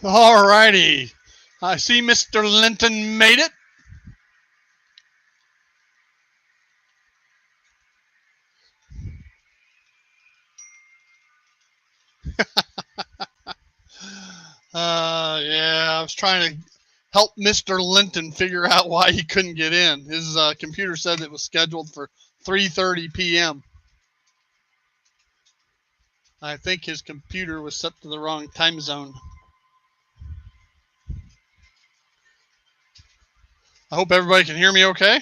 All righty. I see Mr. Linton made it. Yeah, I was trying to help Mr. Linton figure out why he couldn't get in. His computer said it was scheduled for 3:30 p.m. I think his computer was set to the wrong time zone. I hope everybody can hear me okay.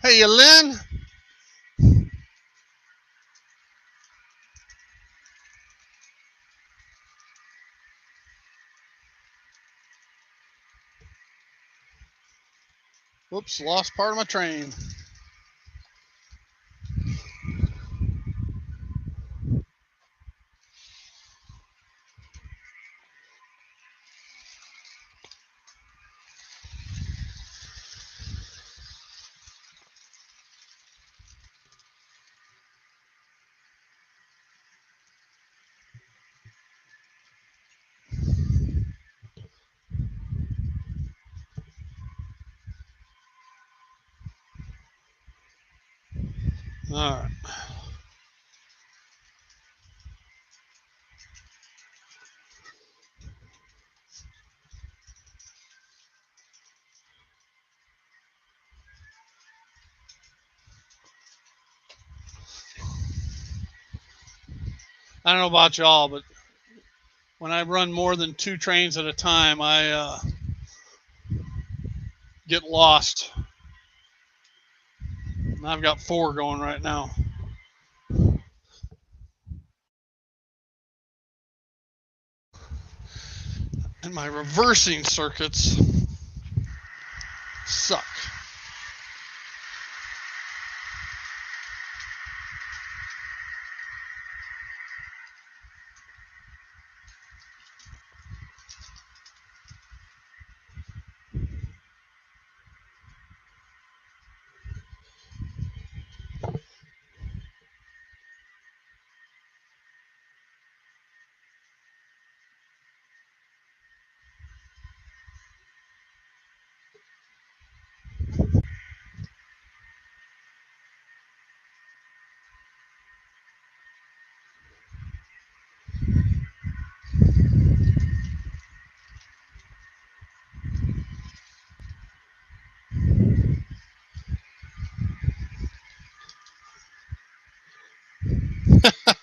Hey, Lynn. Whoops, lost part of my train. All right. I don't know about y'all, but when I run more than 2 trains at a time, I get lost. And I've got 4 going right now. And my reversing circuits suck.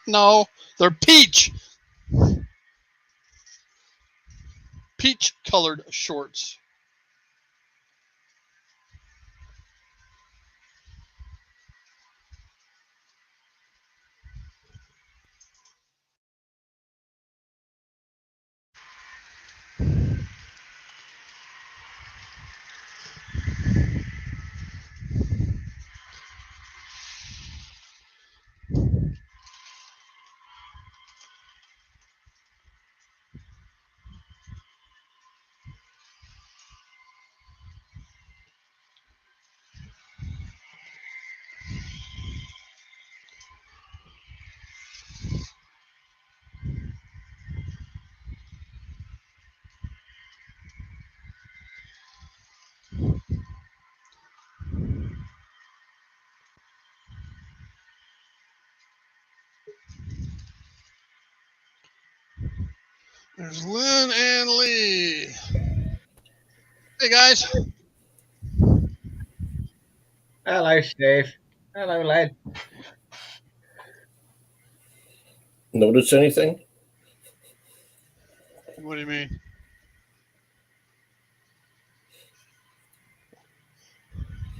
No, they're peach colored shorts. There's Lynn and Lee. Hey guys. Hello, Steve. Hello, Len. Notice anything? What do you mean?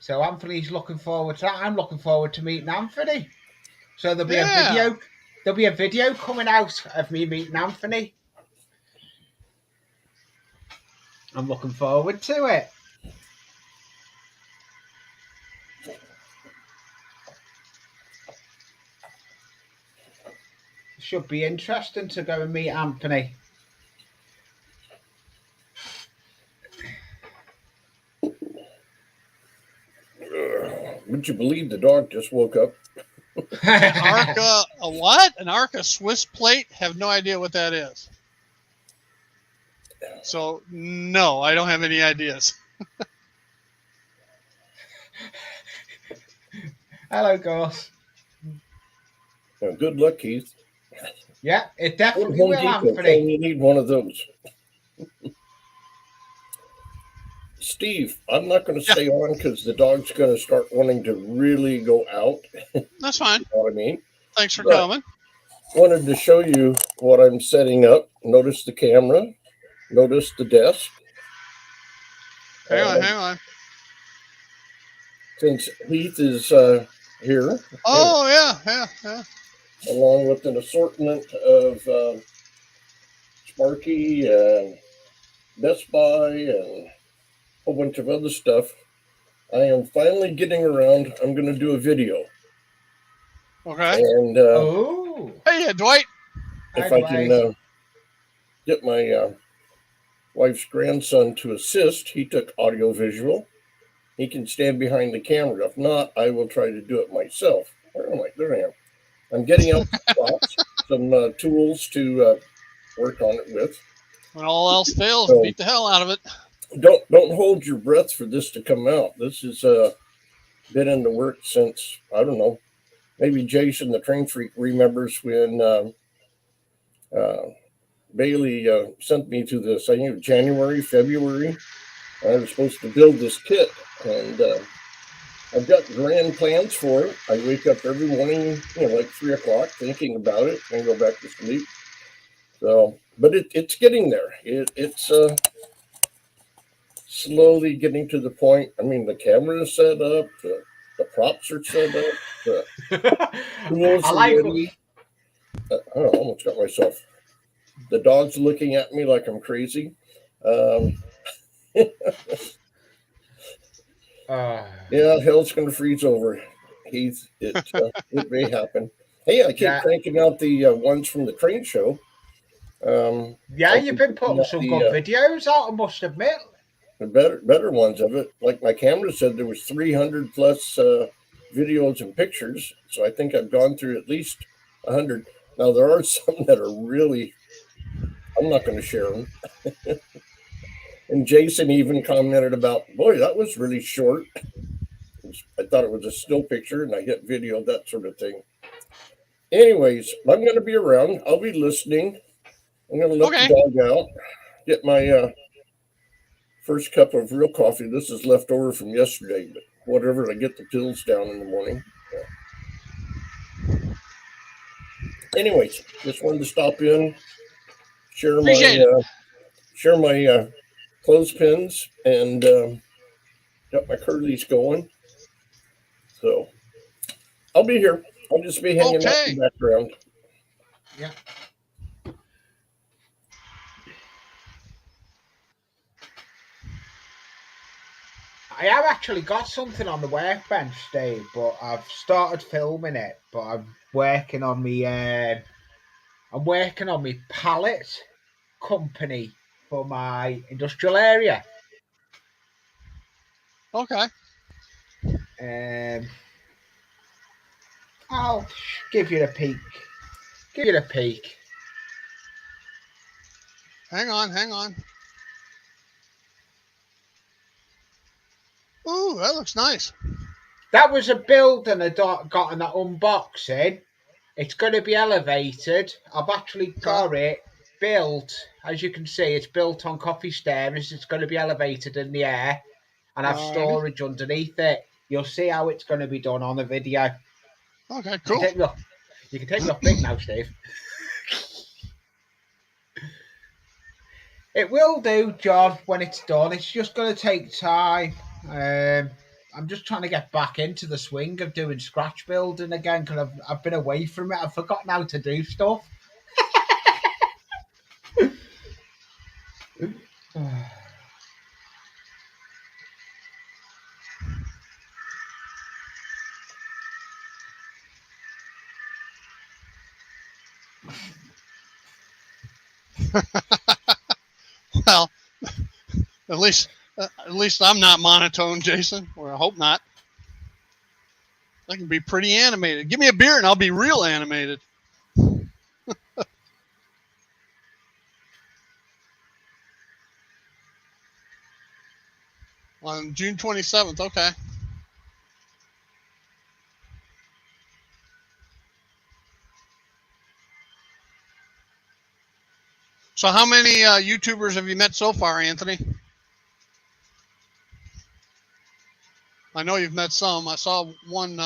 So Anthony's looking forward to that. I'm looking forward to meeting Anthony. So there'll be a Yeah. video. There'll be a video coming out of me meeting Anthony. I'm looking forward to it. Should be interesting to go and meet Anthony. Would you believe the dog just woke up? An Arca, a what? An Arca Swiss plate? Have no idea what that is. So, no, I don't have any ideas. Hello, Gorse. Well, good luck, Keith. Yeah, it Go to definitely Home will, Depot, Anthony. you need one of those. Steve, I'm not going to stay on because the dog's going to start wanting to really go out. That's fine. You know what I mean? Thanks for But- coming. Wanted to show you what I'm setting up. Notice the camera. Notice the desk. Hang on. Since Heath is here, Oh, yeah. along with an assortment of Sparky and Best Buy and a whole bunch of other stuff, I am finally getting around. I'm going to do a video. Okay. And Oh. Hey, Dwight. if Hi, I can get my wife's grandson to assist, he took audio visual. He can stand behind the camera. If not, I will try to do it myself. Where am I? There I am. I'm getting out some tools to work on it with. When all else fails, So- beat the hell out of it. Don't hold your breath for this to come out. This has been in the works since, I don't know, maybe Jason the Train Freak remembers when Bailey sent me to this, I think January, February. I was supposed to build this kit, and I've got grand plans for it. I wake up every morning, like 3 o'clock, thinking about it, and go back to sleep. So, but it's getting there. It's slowly getting to the point. I mean, the camera is set up, the props are set up, the tools I are like ready. I almost got myself. The dog's looking at me like I'm crazy. Yeah, hell's gonna freeze over. Heath, it may happen. Hey, I keep cranking out the ones from the train show. Yeah, you've been putting some good videos out, I must admit. The better ones of it. Like my camera said, there was 300 plus videos and pictures. So I think I've gone through at least 100. Now there are some that are really. I'm not going to share them. And Jason even commented about, boy, that was really short. I thought it was a still picture, and I hit video, that sort of thing. Anyways, I'm going to be around. I'll be listening. I'm going to let the dog out, get my first cup of real coffee. This is left over from yesterday, but whatever, I get the pills down in the morning. Anyways, just wanted to stop in, share my clothespins, and got my curlies going. So I'll be here. I'll just be hanging out in the background. Yeah. I have actually got something on the workbench, Dave, but I've started filming it. But I'm working on me. I'm working on my pallet company for my industrial area. Okay. I'll give you a peek. Give you a peek. Hang on. Ooh, that looks nice. That was a build and I got an unboxing. It's going to be elevated. I've actually got it built. As you can see, it's built on coffee stairs. It's going to be elevated in the air. And I've storage underneath it. You'll see how it's going to be done on the video. Okay, cool. You can take me off big now, Steve. It will do, John, when it's done. It's just going to take time. I'm just trying to get back into the swing of doing scratch building again because I've been away from it. I've forgotten how to do stuff. Well, at least I'm not monotone, Jason, or I hope not. I can be pretty animated. Give me a beer and I'll be real animated. On June 27th, okay. So how many YouTubers have you met so far, Anthony? I know you've met some. I saw one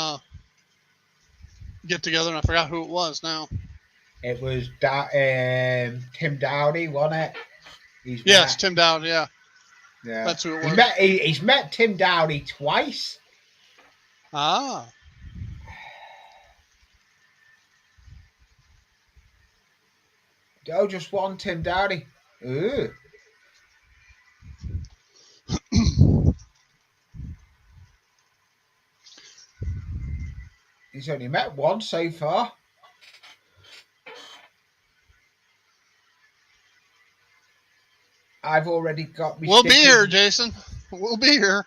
get together and I forgot who it was now. It was Tim Dowdy, wasn't it? Yes, Tim Dowdy, yeah. Yeah. That's who it was. He's met Tim Dowdy twice. Ah. Oh, just one Tim Dowdy. Ooh. He's only met one so far. I've already got me. We'll be here, Jason. We'll be here.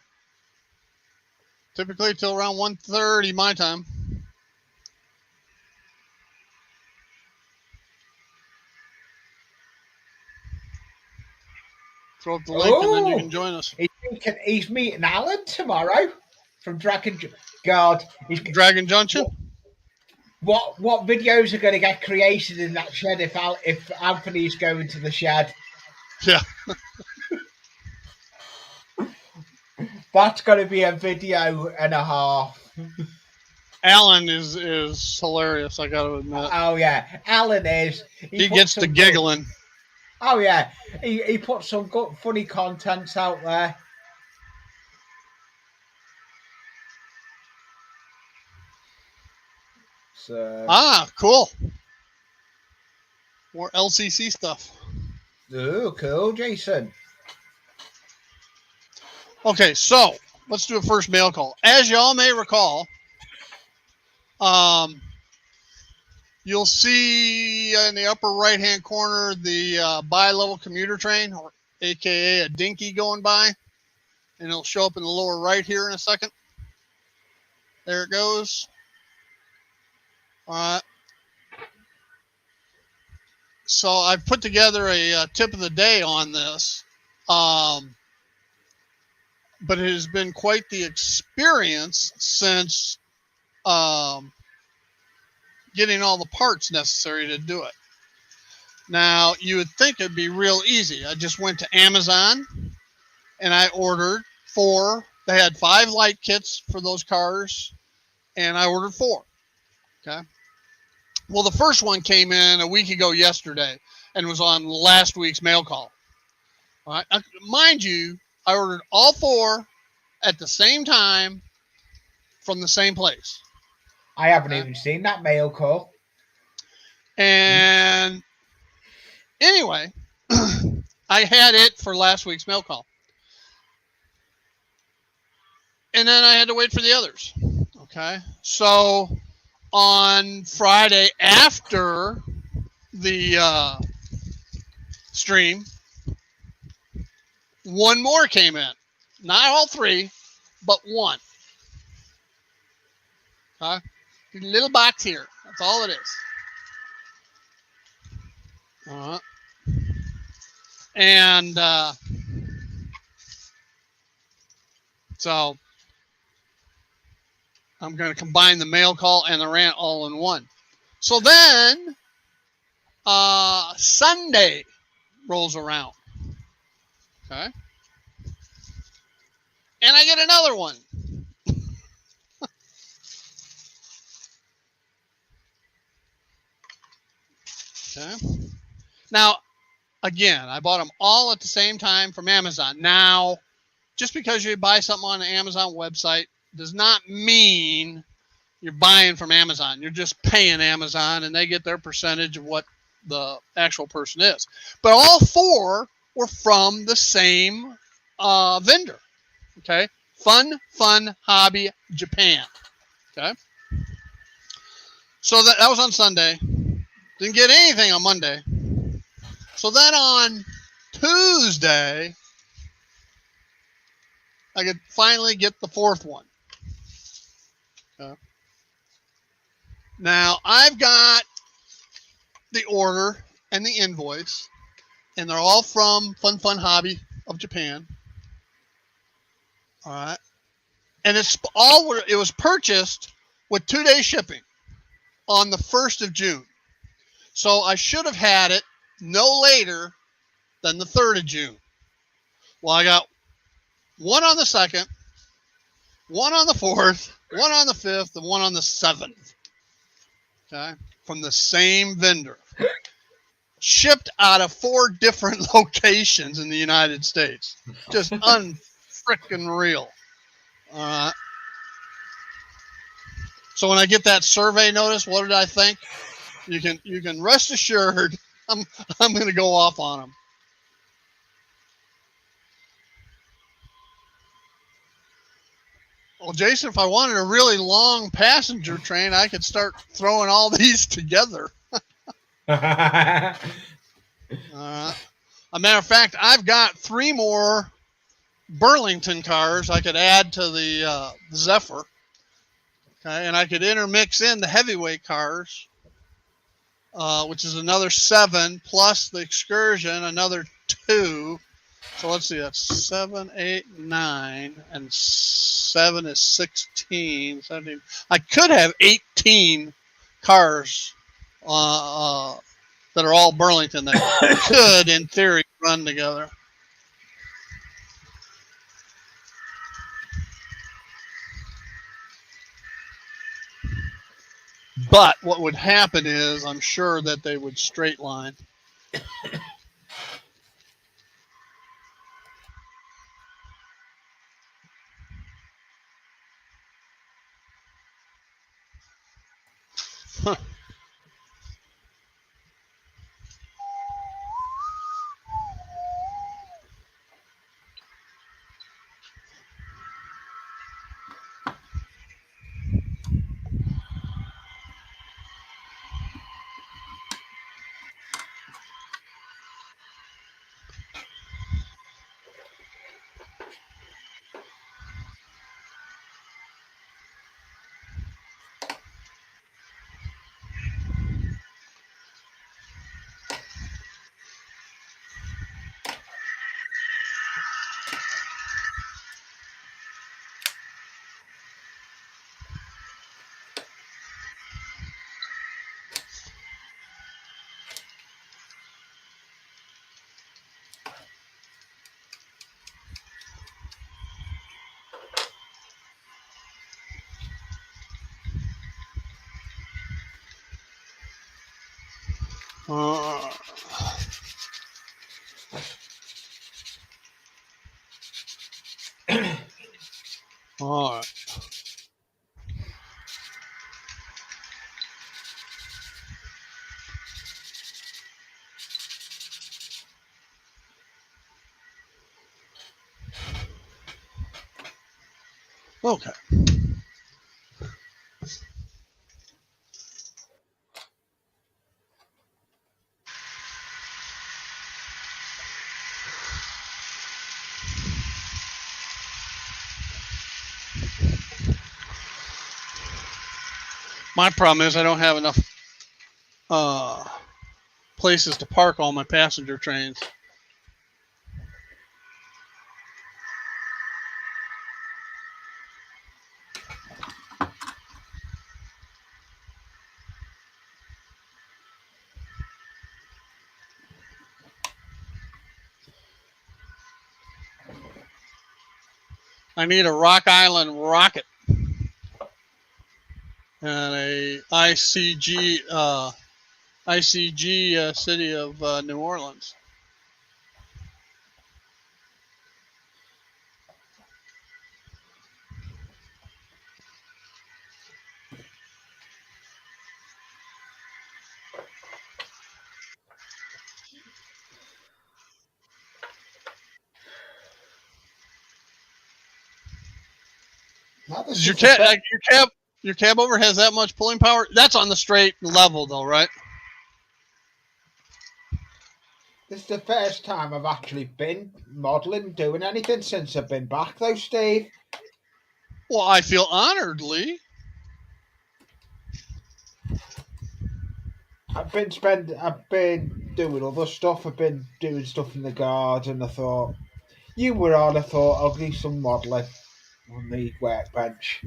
Typically till around 1:30 my time. Throw up the link and then you can join us. He's meeting Alan tomorrow from Dragon. God, he's Dragon Junction. What videos are going to get created in that shed if Anthony's going to the shed? Yeah. That's going to be a video and a half. Alan is hilarious, I gotta admit. Oh yeah, Alan is. He gets to giggling. Oh yeah, he puts some good funny contents out there. So. Cool. More LCC stuff. Oh, cool, Jason. Okay, so let's do a first mail call. As y'all may recall, you'll see in the upper right-hand corner the bi-level commuter train, or AKA a dinky going by, and it'll show up in the lower right here in a second. There it goes. All right. So I've put together a tip of the day on this, but it has been quite the experience since getting all the parts necessary to do it. Now, you would think it'd be real easy. I just went to Amazon and I ordered 4. They had 5 light kits for those cars, and I ordered 4. Okay. Well, the first one came in a week ago yesterday and was on last week's mail call. All right. Mind you, I ordered all 4 at the same time from the same place. I haven't even seen that mail call. And anyway, I had it for last week's mail call. And then I had to wait for the others. Okay. So on Friday after the stream, one more came in. Not all 3, but 1. Okay. A little box here. That's all it is. All right. And so I'm going to combine the mail call and the rant all in one. So then Sunday rolls around. Okay. And I get another one. Okay. Now, again, I bought them all at the same time from Amazon. Now, just because you buy something on the Amazon website does not mean you're buying from Amazon. You're just paying Amazon, and they get their percentage of what the actual person is. But all four were from the same vendor. Okay, Fun Hobby Japan. Okay, so that was on Sunday. Didn't get anything on Monday. So then on Tuesday, I could finally get the fourth one. Okay. Now I've got the order and the invoice, and they're all from Fun Hobby of Japan. All right, and it was purchased with 2-day shipping on the 1st of June. So I should have had it no later than the 3rd of June. Well, I got one on the 2nd, one on the 4th, one on the 5th, and one on the 7th. Okay, from the same vendor. Shipped out of 4 different locations in the United States. Just unfrickin' real. So when I get that survey notice, what did I think? You can rest assured I'm going to go off on them. Well, Jason, if I wanted a really long passenger train, I could start throwing all these together. A matter of fact, I've got 3 more Burlington cars I could add to the Zephyr. Okay, and I could intermix in the heavyweight cars, which is another 7, plus the Excursion, another 2. So let's see, that's 7, 8, 9, and 7 is 16, 17. I could have 18 cars that are all Burlington that could, in theory, run together. But what would happen is, I'm sure that they would straight line. All right. Okay. My problem is I don't have enough places to park all my passenger trains. I need a Rock Island rocket and a ICG city of New Orleans. This Your is the like your cab over has that much pulling power? That's on the straight level though, right? This is the first time I've actually been modelling, doing anything since I've been back, though, Steve. Well, I feel honored, Lee. I've been doing other stuff. I've been doing stuff in the garden. I thought you were on. I thought I'll do some modelling on the workbench.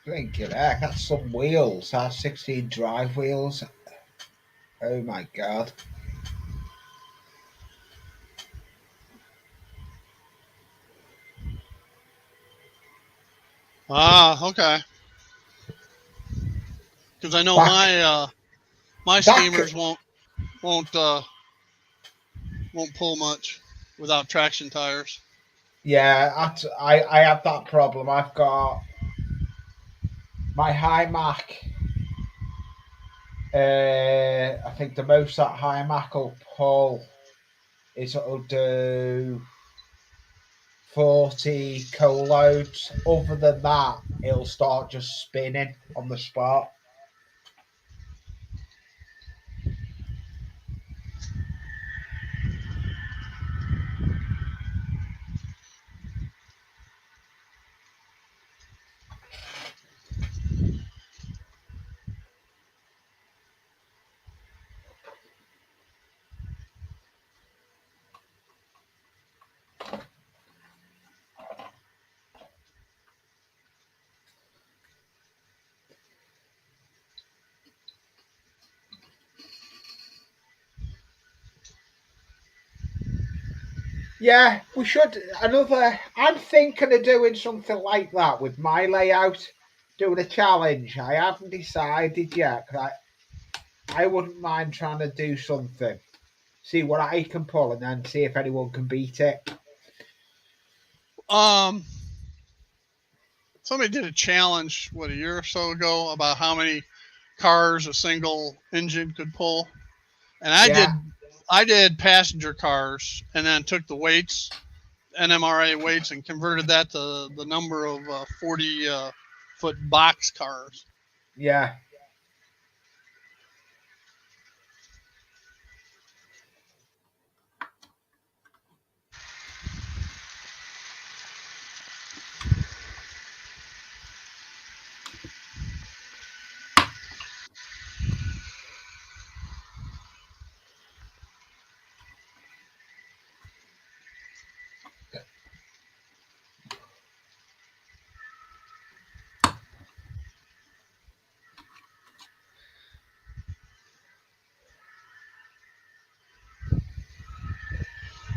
Thinking, heck, that's some wheels. That's 16 drive wheels. Oh my god. Ah, okay. Because I know Back my that steamers won't pull much without traction tires. yeah, I have that problem. I've got my high Mac. I think the most that high Mac will pull is it'll do 40 co-loads. Other than that, it'll start just spinning on the spot. Yeah, we should I'm thinking of doing something like that with my layout, doing a challenge. I haven't decided yet. I wouldn't mind trying to do something, see what I can pull, and then see if anyone can beat it. Um, Somebody did a challenge a year or so ago about how many cars a single engine could pull, and Yeah, I did passenger cars and then took the weights, NMRA weights, and converted that to the number of 40 foot box cars. yeah.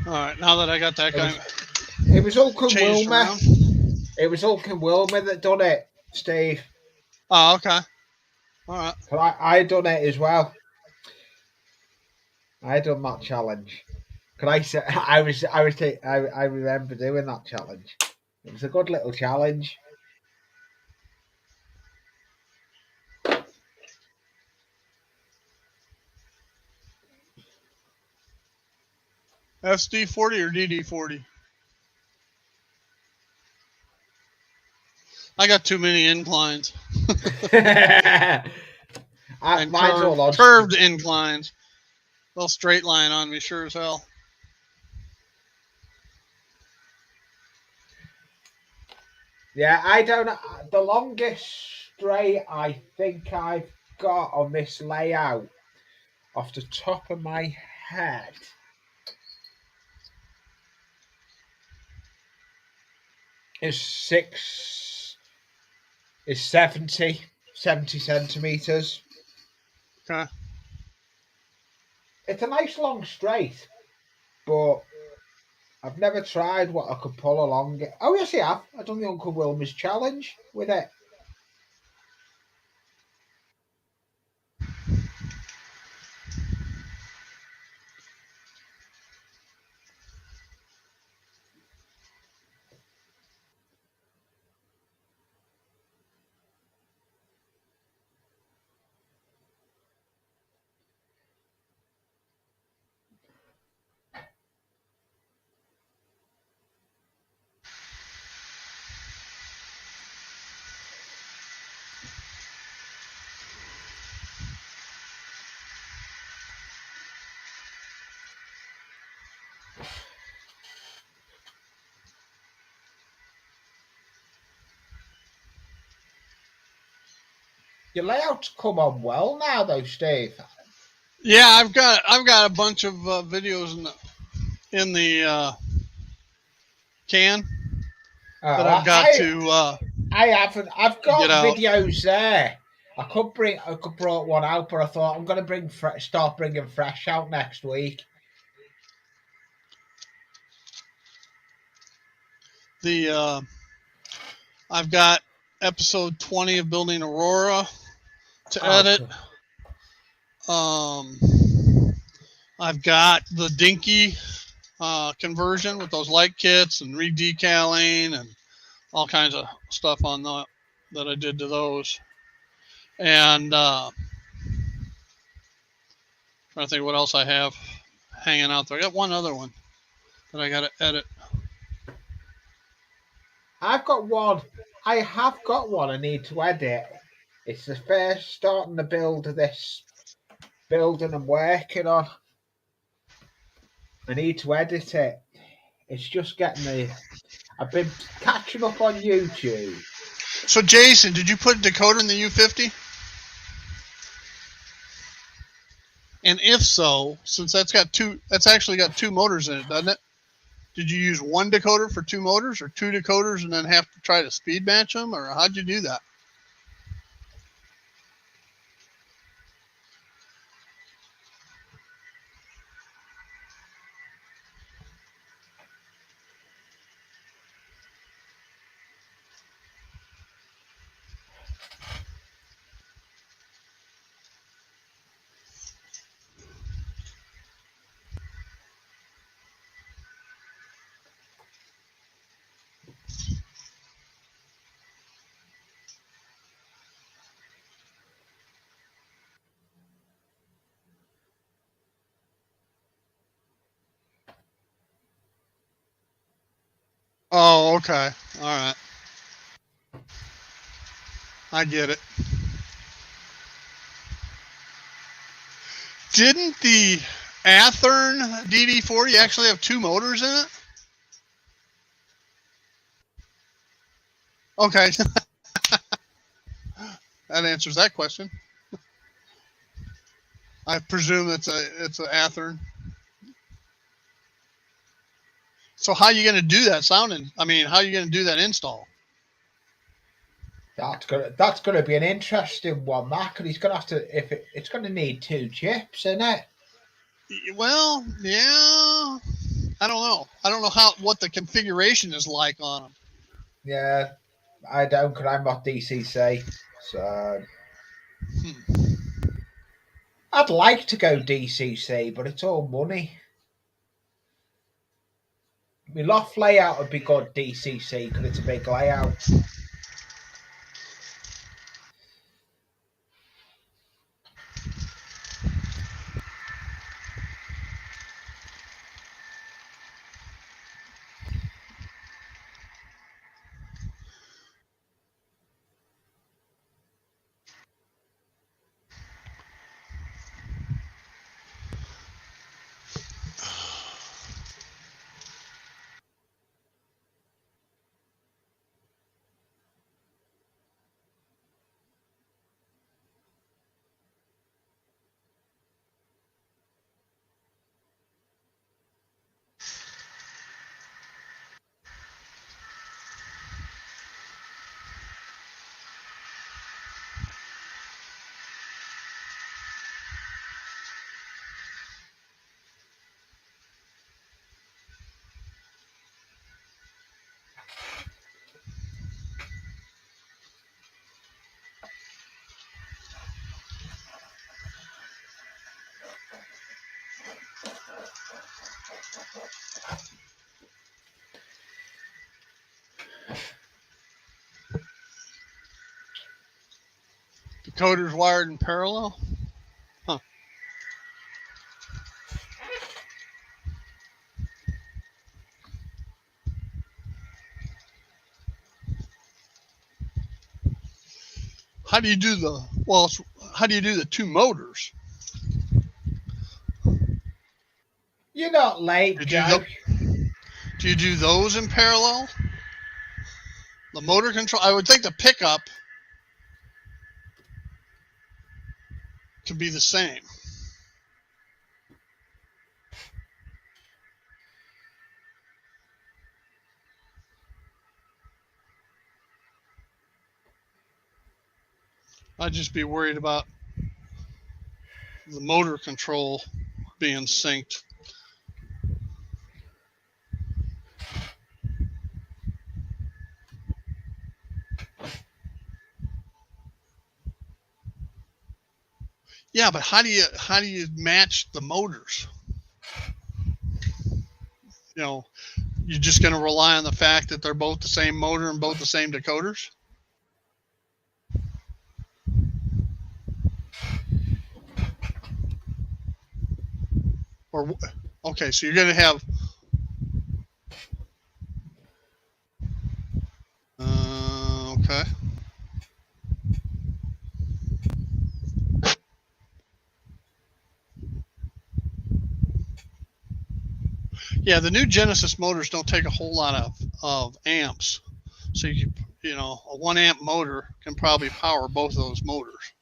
All right, now that I got that It guy was it was Ulkin changed Wilmer. around. It was Ulkin Wilmer that done it, Steve. Oh, okay. All right. But I done it as well. I done that challenge. Can I say I remember doing that challenge. It was a good little challenge. SD40 or DD40? I got too many inclines Mine's and all on. curved inclines. They'll straight line on me sure as hell. Yeah, I don't. The longest straight I think I've got on this layout, off the top of my head, is is 70 centimeters. Okay. It's a nice long straight, but I've never tried what I could pull along it. Oh yes, I have. I've done the Uncle Wilmer's challenge with it. Your layout's come on well now, though, Steve. Yeah, I've got a bunch of videos in the can that I've got to I haven't. I've got get out. videos there. I could bring one out, but I thought I'm going to start bringing fresh out next week. I've got episode 20 of Building Aurora to edit. I've got the Dinky conversion with those light kits and redecaling and all kinds of stuff on that I did to those. And trying to think what else I have hanging out there. I got one other one that I got to edit. I've got one. I have got one I need to edit. It's the first starting to build of this building I'm working on. I need to edit it. It's just getting the. I've been catching up on YouTube. So Jason, did you put a decoder in the U50? And if so, since that's actually got two motors in it, doesn't it? Did you use one decoder for two motors, or two decoders and then have to try to speed match them, or how'd you do that? Oh, okay. All right. I get it. Didn't the Athearn DD40 actually have two motors in it? Okay. That answers that question. I presume it's a Athearn. So how are you going to do that sounding? I mean, how are you going to do that install? That's gonna be an interesting one, Mac. And he's gonna have to it's gonna need two chips, isn't it? Well, yeah. I don't know. I don't know what the configuration is like on them. Yeah, I don't, because I'm not DCC. So I'd like to go DCC, but it's all money. My loft layout would be good DCC because it's a big layout. Decoder's wired in parallel? Huh. How do you do how do you do the two motors? You're not late, Joe. Do you do those in parallel? The motor control, I would think the pickup could be the same. I'd just be worried about the motor control being synced. Yeah, but how do you match the motors? You know, you're just going to rely on the fact that they're both the same motor and both the same decoders? Or okay, so you're going to have okay. Yeah, the new Genesis motors don't take a whole lot of amps. So you know, a 1 amp motor can probably power both of those motors.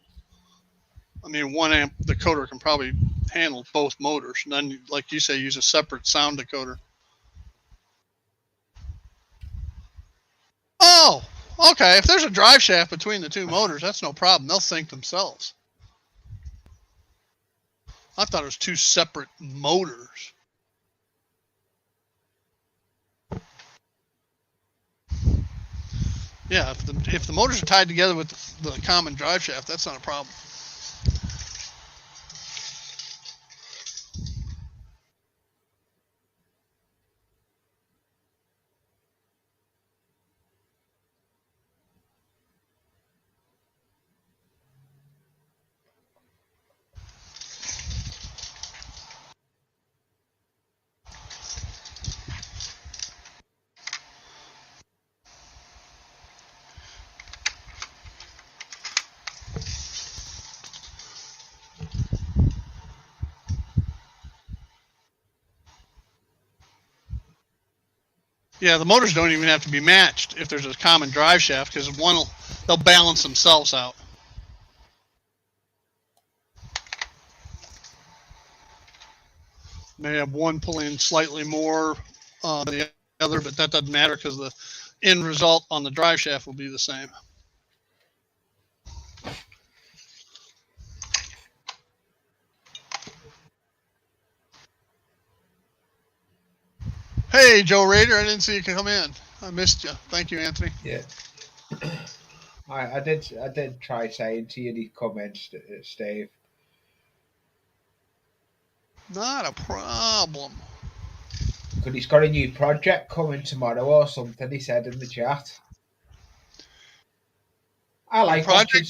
I mean, 1 amp decoder can probably handle both motors. And then, like you say, use a separate sound decoder. Oh, okay. If there's a drive shaft between the two motors, that's no problem. They'll sync themselves. I thought it was two separate motors. Yeah, if the motors are tied together with the common drive shaft, that's not a problem. Yeah, the motors don't even have to be matched if there's a common drive shaft because they'll balance themselves out. May have one pulling slightly more than the other, but that doesn't matter because the end result on the drive shaft will be the same. Hey, Joe Rader, I didn't see you come in. I missed you. Thank you, Anthony. Yeah. I did try saying to you the comments, Steve. Not a problem. Because he's got a new project coming tomorrow or something, he said in the chat. I like watching.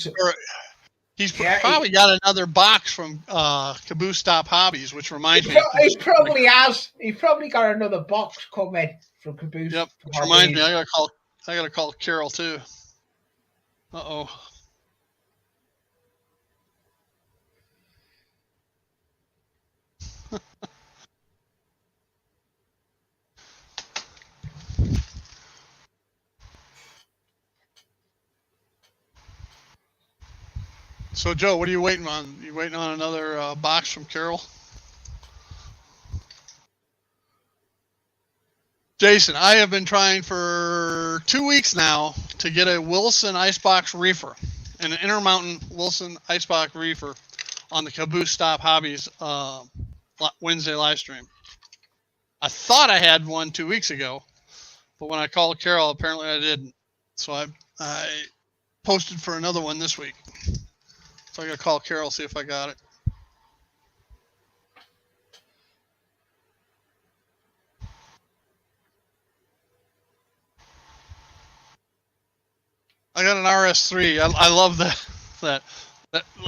He's probably got another box from Caboose Stop Hobbies, which reminds me. He probably has. He probably got another box coming from Caboose. Yep. Which reminds me, I gotta call Carol too. Uh-oh. So, Joe, what are you waiting on? You waiting on another box from Carol? Jason, I have been trying for 2 weeks now to get a Wilson Icebox reefer, an Intermountain Wilson Icebox reefer on the Caboose Stop Hobbies Wednesday live stream. I thought I had one 2 weeks ago, but when I called Carol, apparently I didn't. So I posted for another one this week. So I got to call Carol, see if I got it. I got an RS3. I love that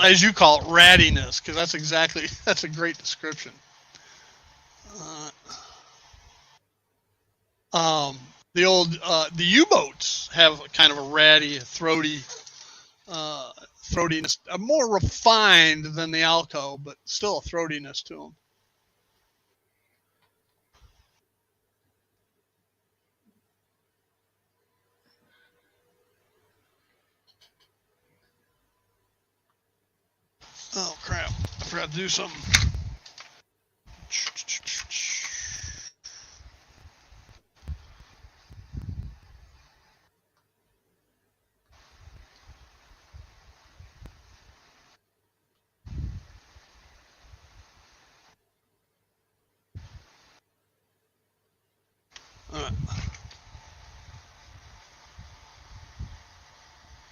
as you call it, rattiness, because that's a great description. Uh, um, the U-boats have kind of a ratty, uh, throatiness, more refined than the Alco, but still a throatiness to them. Oh crap! I forgot to do something. Uh,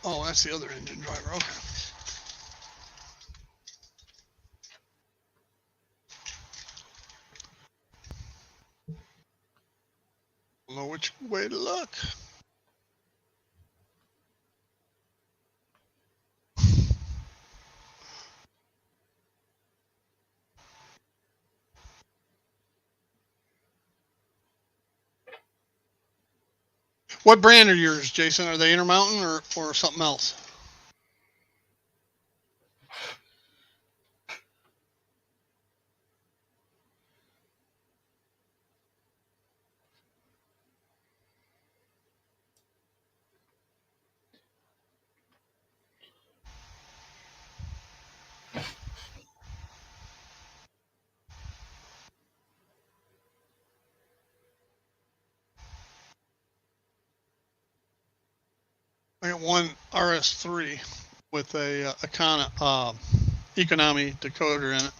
oh, that's the other engine driver. Okay. I don't know which way to look. What brand are yours, Jason? Are they Intermountain or something else? I got one RS3 with a economy decoder in it.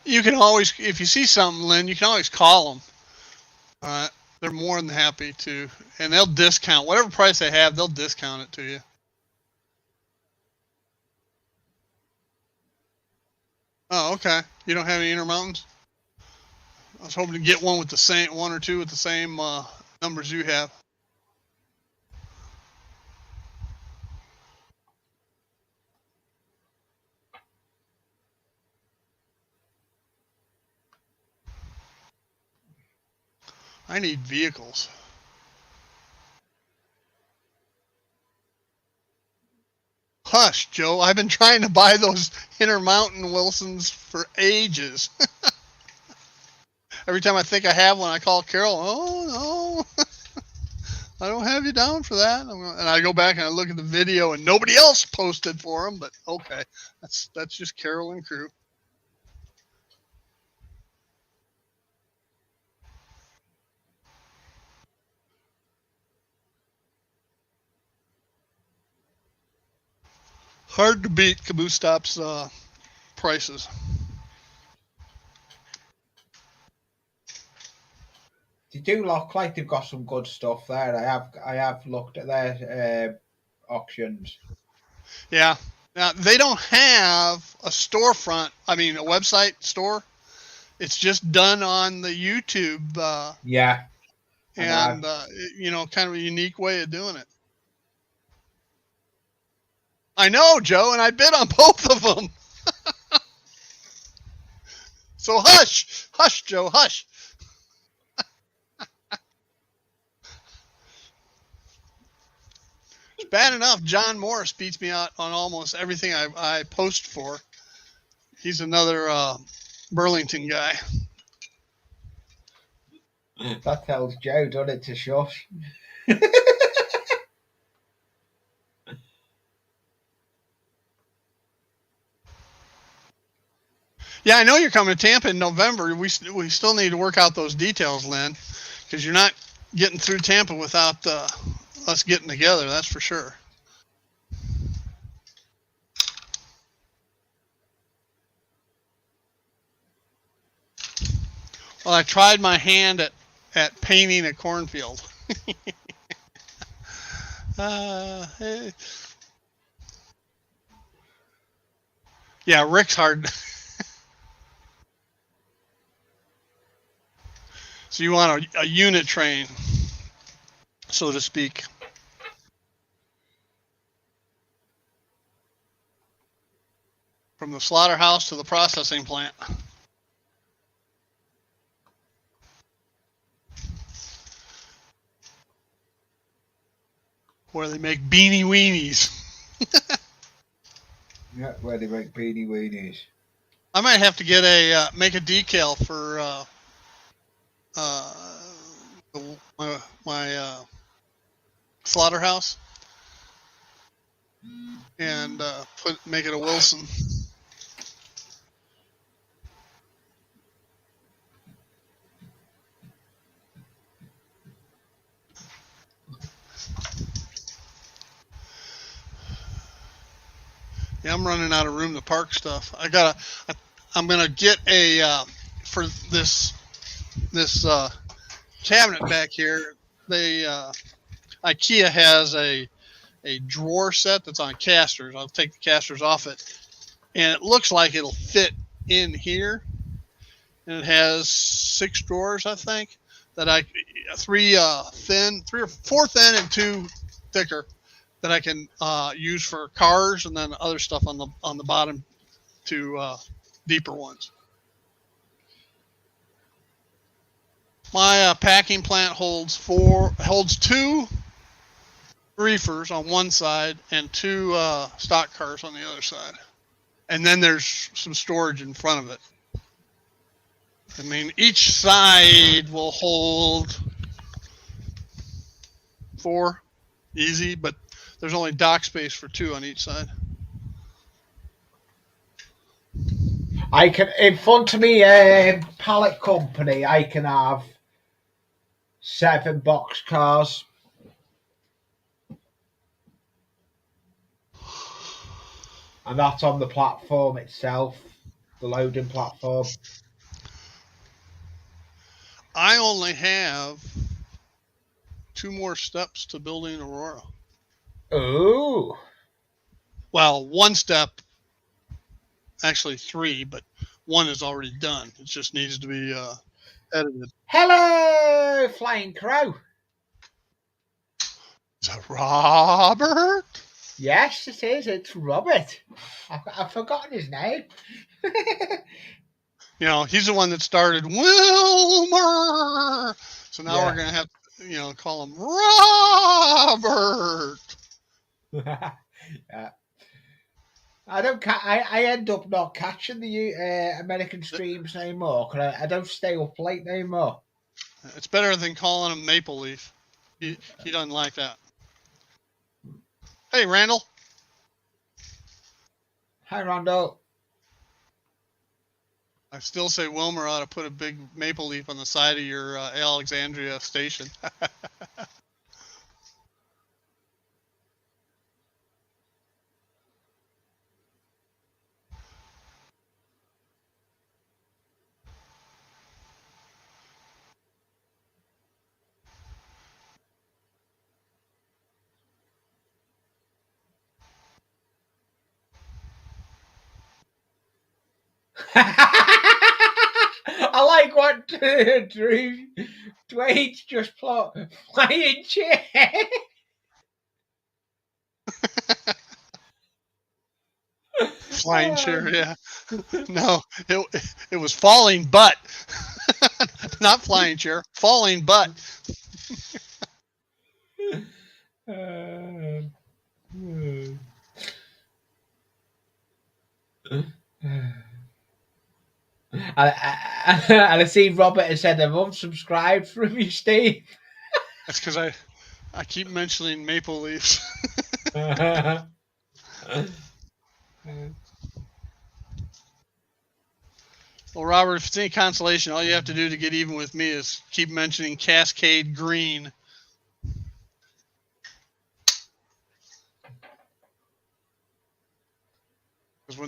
You can always, if you see something, Lynn, you can always call them. All right, they're more than happy to, and they'll discount whatever price they have. They'll discount it to you. Oh, okay. You don't have any Intermountains? I was hoping to get one with the same one or two with the same numbers you have. I need vehicles. Hush, Joe. I've been trying to buy those Intermountain Wilsons for ages. Every time I think I have one, I call Carol. Oh, no. I don't have you down for that. And I go back and I look at the video, and nobody else posted for them. But okay, that's just Carol and crew. Hard to beat Caboose Stop's prices. They do look like they've got some good stuff there. I have looked at their auctions. Yeah. Now they don't have a storefront. I mean, a website store. It's just done on the YouTube. Yeah. And kind of a unique way of doing it. I know, Joe, and I bid on both of them. So hush, Joe, hush. It's bad enough John Morris beats me out on almost everything I post for. He's another Burlington guy. That tells Joe, doesn't it, to shush? Yeah, I know you're coming to Tampa in November. We still need to work out those details, Lynn, because you're not getting through Tampa without us getting together. That's for sure. Well, I tried my hand at painting a cornfield. Hey. Yeah, Rick's hard. So you want a unit train, so to speak. From the slaughterhouse to the processing plant. Where they make beanie weenies. Yeah, where they make beanie weenies. I might have to get make a decal for my slaughterhouse and make it a Wilson. Yeah, I'm running out of room to park stuff. I'm gonna get a for this cabinet back here. IKEA has a drawer set that's on casters. I'll take the casters off it, and it looks like it'll fit in here. And it has 6 drawers, I think. Three or four thin and 2 thicker that I can use for cars, and then other stuff on the bottom to deeper ones. My packing plant holds 2 reefers on one side and 2 stock cars on the other side, and then there's some storage in front of it. I mean, each side will hold 4 easy, but there's only dock space for 2 on each side. I can, in front of me, pallet company, I can have 7 box cars. And that's on the platform itself, the loading platform. I only have 2 more steps to building Aurora. Ooh. Well, 1 step, actually 3, but 1 is already done. It just needs to be edited. Hello, Flying Crow. Is that Robert? Yes, it is. It's Robert. I've forgotten his name. You know, he's the one that started Wilmer. So now we're going to have to, call him Robert. Yeah. I end up not catching the American streams anymore because I don't stay up late anymore. It's better than calling him Maple Leaf. He doesn't like that. Hey, Randall. Hi, Randall. I still say Wilmer ought to put a big maple leaf on the side of your Alexandria station. I like what Dwayne's just plot flying chair. Flying chair, yeah. No, it was falling butt. Not flying chair, falling butt. And I see Robert has said I've unsubscribed from you, Steve. That's because I keep mentioning maple leaves. Well, Robert, if it's any consolation, all you have to do to get even with me is keep mentioning Cascade Green. Because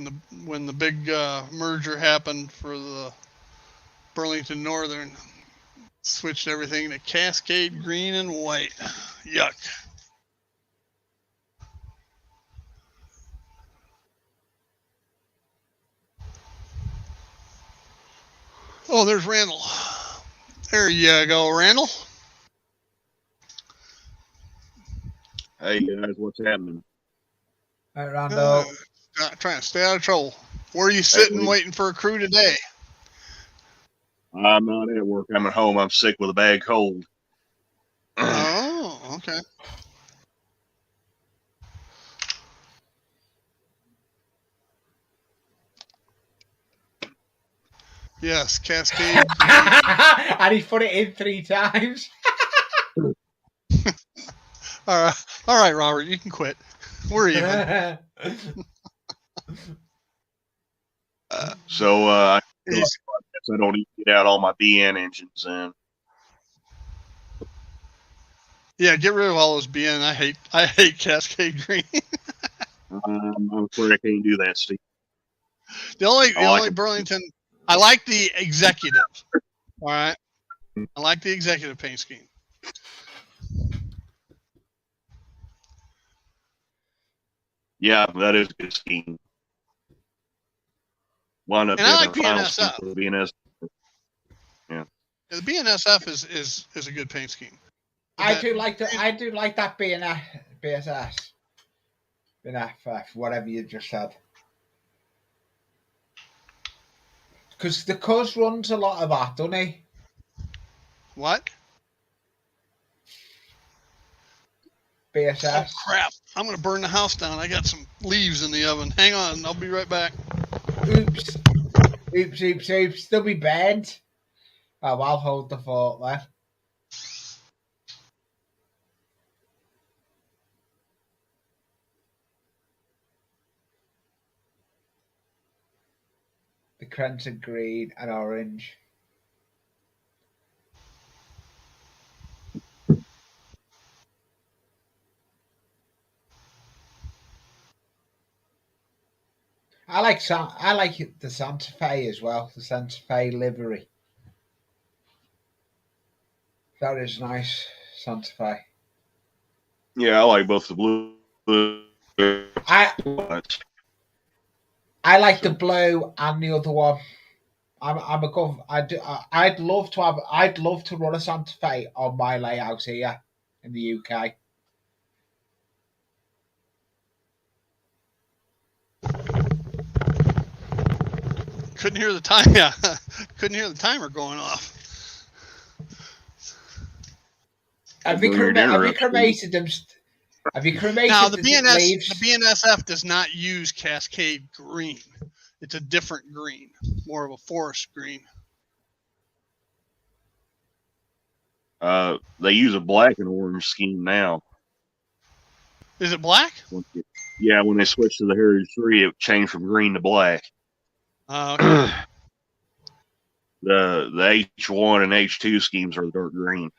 when the big merger happened for the Burlington Northern, switched everything to Cascade Green and White. Yuck. Oh, there's Randall. There you go, Randall. Hey guys, what's happening? Right, Uh, Randall. trying to stay out of trouble. Where are you Hey, sitting waiting for a crew today? I'm not at work. I'm at home. I'm sick with a bad cold. Oh, okay. Yes, Cascade Green. And he put it in 3 times. All right, Robert, you can quit. We're even. So I He's, don't even get out all my BN engines in. yeah, get rid of all those BN. I hate Cascade Green. I'm afraid I can't do that, Steve. the I like only it. Burlington. I like the executive. All right, I like the executive paint scheme. Yeah, that is a good scheme. Wound up And I getting like a final scheme BNSF. for the BNS. The BNSF is a good paint scheme. I do like that BSS. BNFF, whatever you just said. Because the Cuz runs a lot of that, doesn't he? What? BSS. Oh crap! I'm gonna burn the house down. I got some leaves in the oven. Hang on, I'll be right back. Oops. Oops. They'll be burned. Oh, I'll hold the fort then. The crimson, green, and orange. I like the Santa Fe as well. The Santa Fe livery. That is nice, Santa Fe. Yeah, I like both the blue. I like the blue and the other one. I'm a gov. I'd love to have. I'd love to run a Santa Fe on my layout here in the UK. Couldn't hear the time. Yeah, couldn't hear the timer going off. Have you cremated them? Have you cremated Now the the leaves? BNSF does not use Cascade Green. It's a different green, more of a forest green. They use a black and orange scheme now. Is it black? Yeah, when they switched to the Heritage 3, it changed from green to black. Okay. The H1 and H2 schemes are dark green.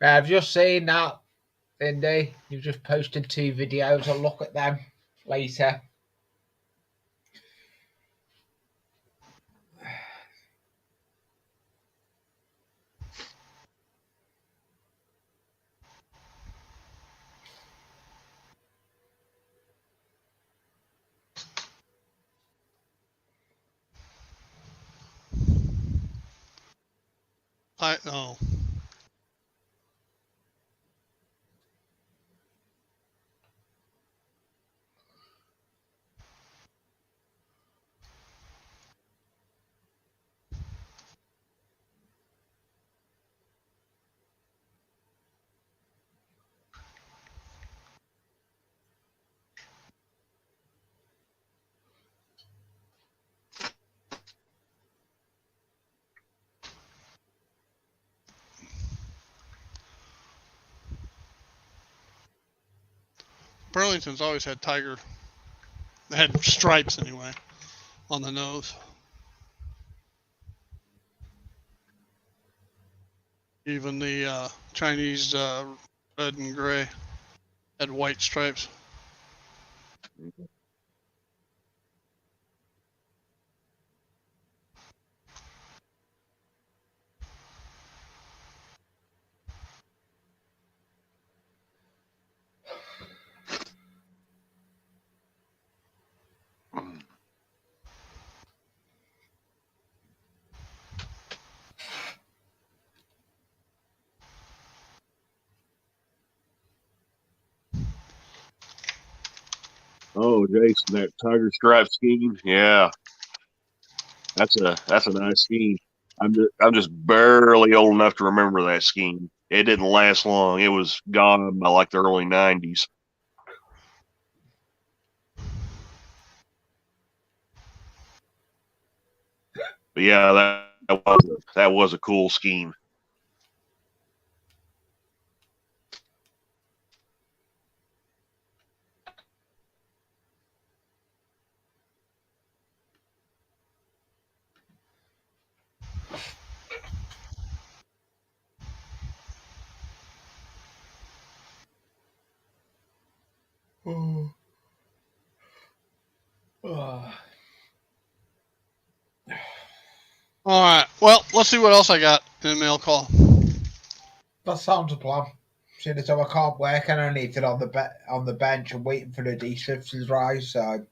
I've just seen that, Indy. You've just posted 2 videos. I'll look at them later. No. Burlington's always had tiger. They had stripes anyway on the nose. Even the Chinese red and gray had white stripes. Oh, Jason, that tiger stripe scheme. Yeah, that's a nice scheme. I'm just barely old enough to remember that scheme. It didn't last long. It was gone by like the early '90s. But yeah, that was a cool scheme. Oh. Oh. All right. Well, let's see what else I got in the mail call. That sounds a plan. Seeing as though I can't work and I need it on the bench and waiting for the adhesives to dry, so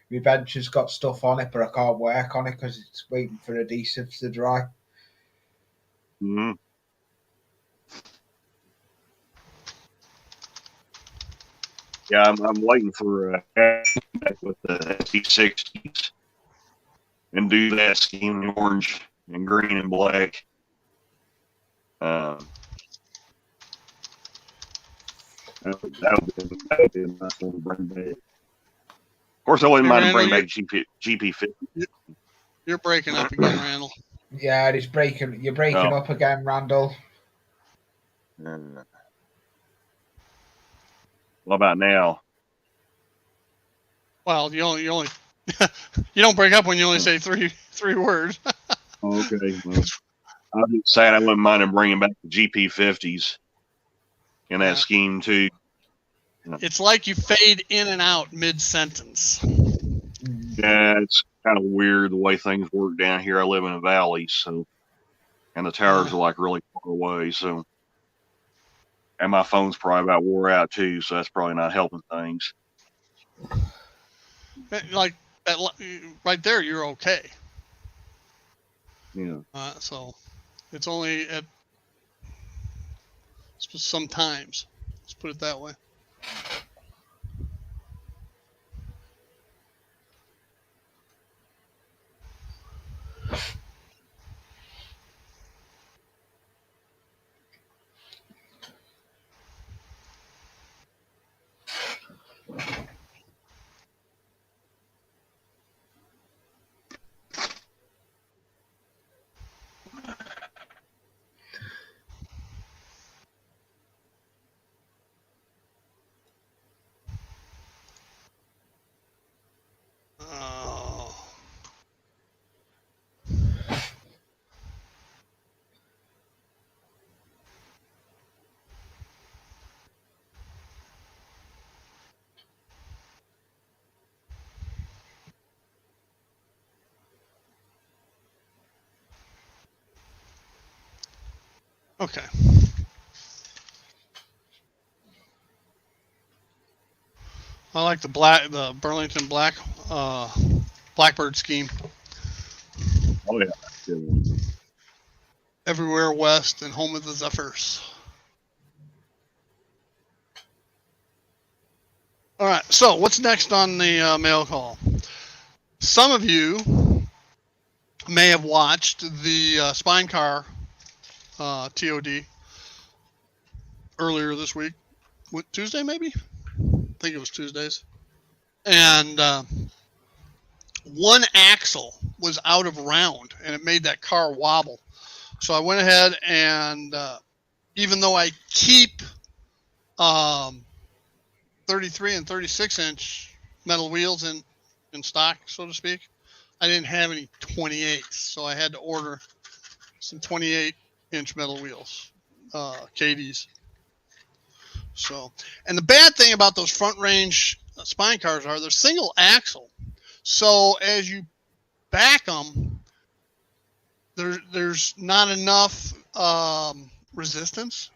my bench has got stuff on it, but I can't work on it because it's waiting for the adhesives to dry. Hmm. Yeah, I'm waiting for back with the SC60s and do that scheme in orange and green and black. Um, that would be a nice one to bring back. Of course, I wouldn't Hey, mind to Randall, bring back GP50. you're breaking up again, Randall. Yeah, it's breaking. You're breaking Oh, up again, Randall. what about now? Well, you only you don't break up when you only say three words. Oh, okay. Well, I'm just saying I wouldn't mind him bringing back the GP50s in that Yeah. scheme too. It's like you fade in and out mid sentence. Yeah, it's kind of weird the way things work down here. I live in a valley, so and the towers are like really far away. So, and my phone's probably about wore out too, so that's probably not helping things. Like that right there, you're okay. Yeah. So it's only at sometimes. Let's put it that way. Oh. Okay. I like the Burlington Blackbird scheme. Oh yeah. Good one. Everywhere west and home of the Zephyrs. All right. So what's next on the mail call? Some of you may have watched the Spine Car TOD earlier this week. What, Tuesday maybe? I think it was Tuesdays. And one axle was out of round and it made that car wobble. So I went ahead and even though I keep 33 and 36 inch metal wheels in stock, so to speak, I didn't have any 28s. So I had to order some 28 inch metal wheels, KDs. So, and the bad thing about those front range spine cars are they're single axle. So as you back them, there's not enough resistance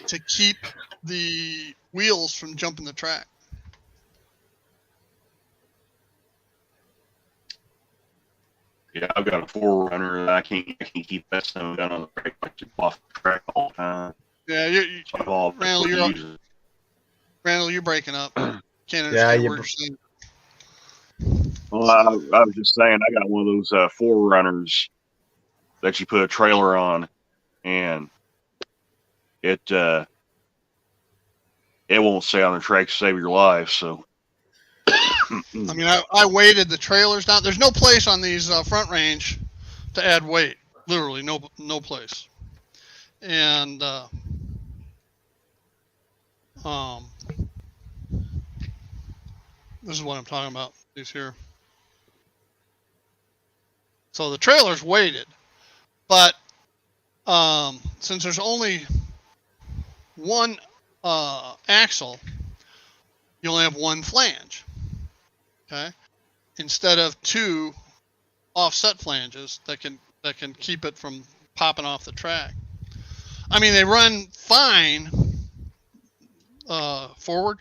to keep the wheels from jumping the track. Yeah, I've got a forerunner and I can't keep that stone down on the track, like off the track all the time. Yeah, So Randall, you're breaking up. Can't Yeah, understand you what you're saying. Well, I was just saying, I got one of those Forerunners that you put a trailer on, and it won't stay on the track to save your life. So, I mean, I weighted the trailers down. There's no place on these front range to add weight. Literally, no place. And this is what I'm talking about. These here. So the trailer's weighted, but since there's only one axle, you only have one flange. Okay, instead of two offset flanges that can keep it from popping off the track. I mean, they run fine forward.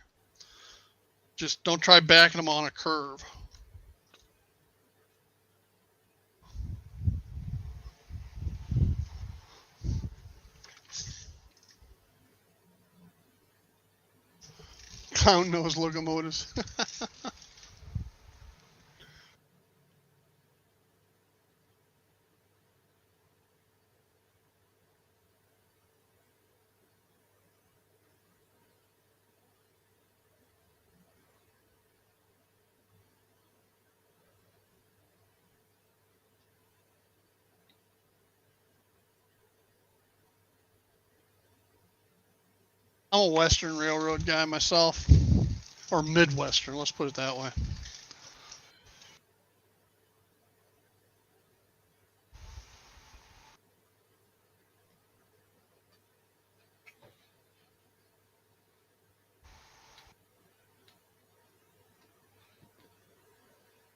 Just don't try backing them on a curve. Clown nose locomotives. I'm a Western Railroad guy myself, or Midwestern. Let's put it that way.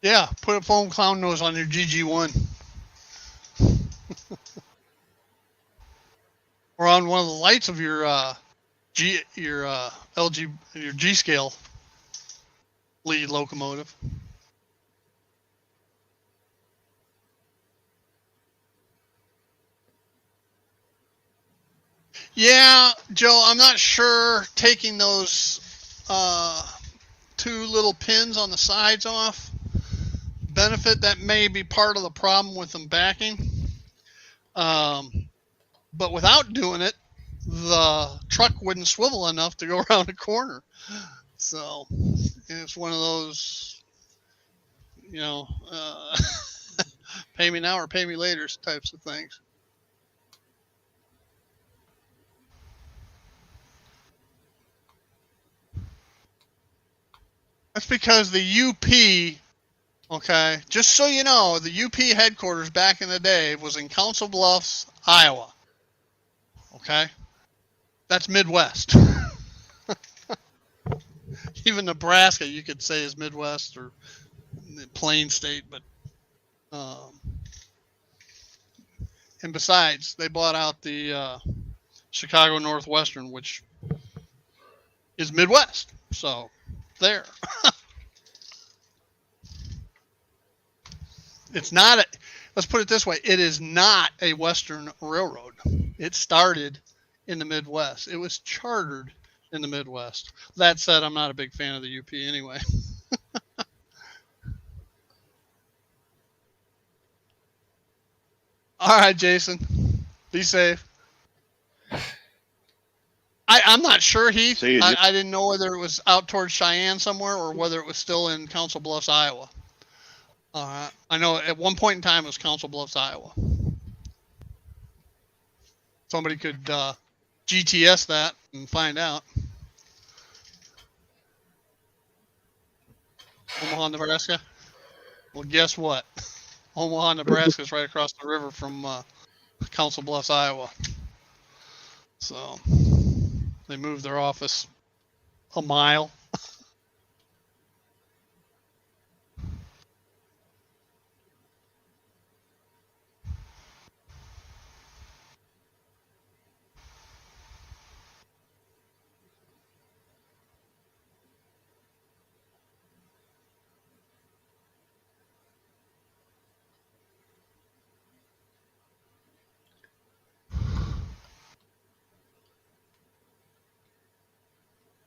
Yeah, put a foam clown nose on your GG1. Or on one of the lights of your LG your G scale lead locomotive. Yeah, Joe, I'm not sure taking those two little pins on the sides off benefit. That may be part of the problem with them backing. But without doing it, the truck wouldn't swivel enough to go around the corner. So it's one of those, you know, pay me now or pay me later types of things. That's because the UP, okay, just so you know, the UP headquarters back in the day was in Council Bluffs, Iowa. Okay? That's Midwest. Even Nebraska, you could say, is Midwest or Plain State, but and besides, they bought out the Chicago Northwestern, which is Midwest. So there. It's not a, let's put it this way, it is not a Western railroad. It started in the Midwest. It was chartered in the Midwest. That said, I'm not a big fan of the UP anyway. All right, Jason. Be safe. I'm not sure, Heath. See you, I didn't know whether it was out towards Cheyenne somewhere or whether it was still in Council Bluffs, Iowa. I know at one point in time it was Council Bluffs, Iowa. Somebody could GTS that and find out. Omaha, Nebraska. Well, guess what? Omaha, Nebraska is right across the river from Council Bluffs, Iowa. So they moved their office a mile.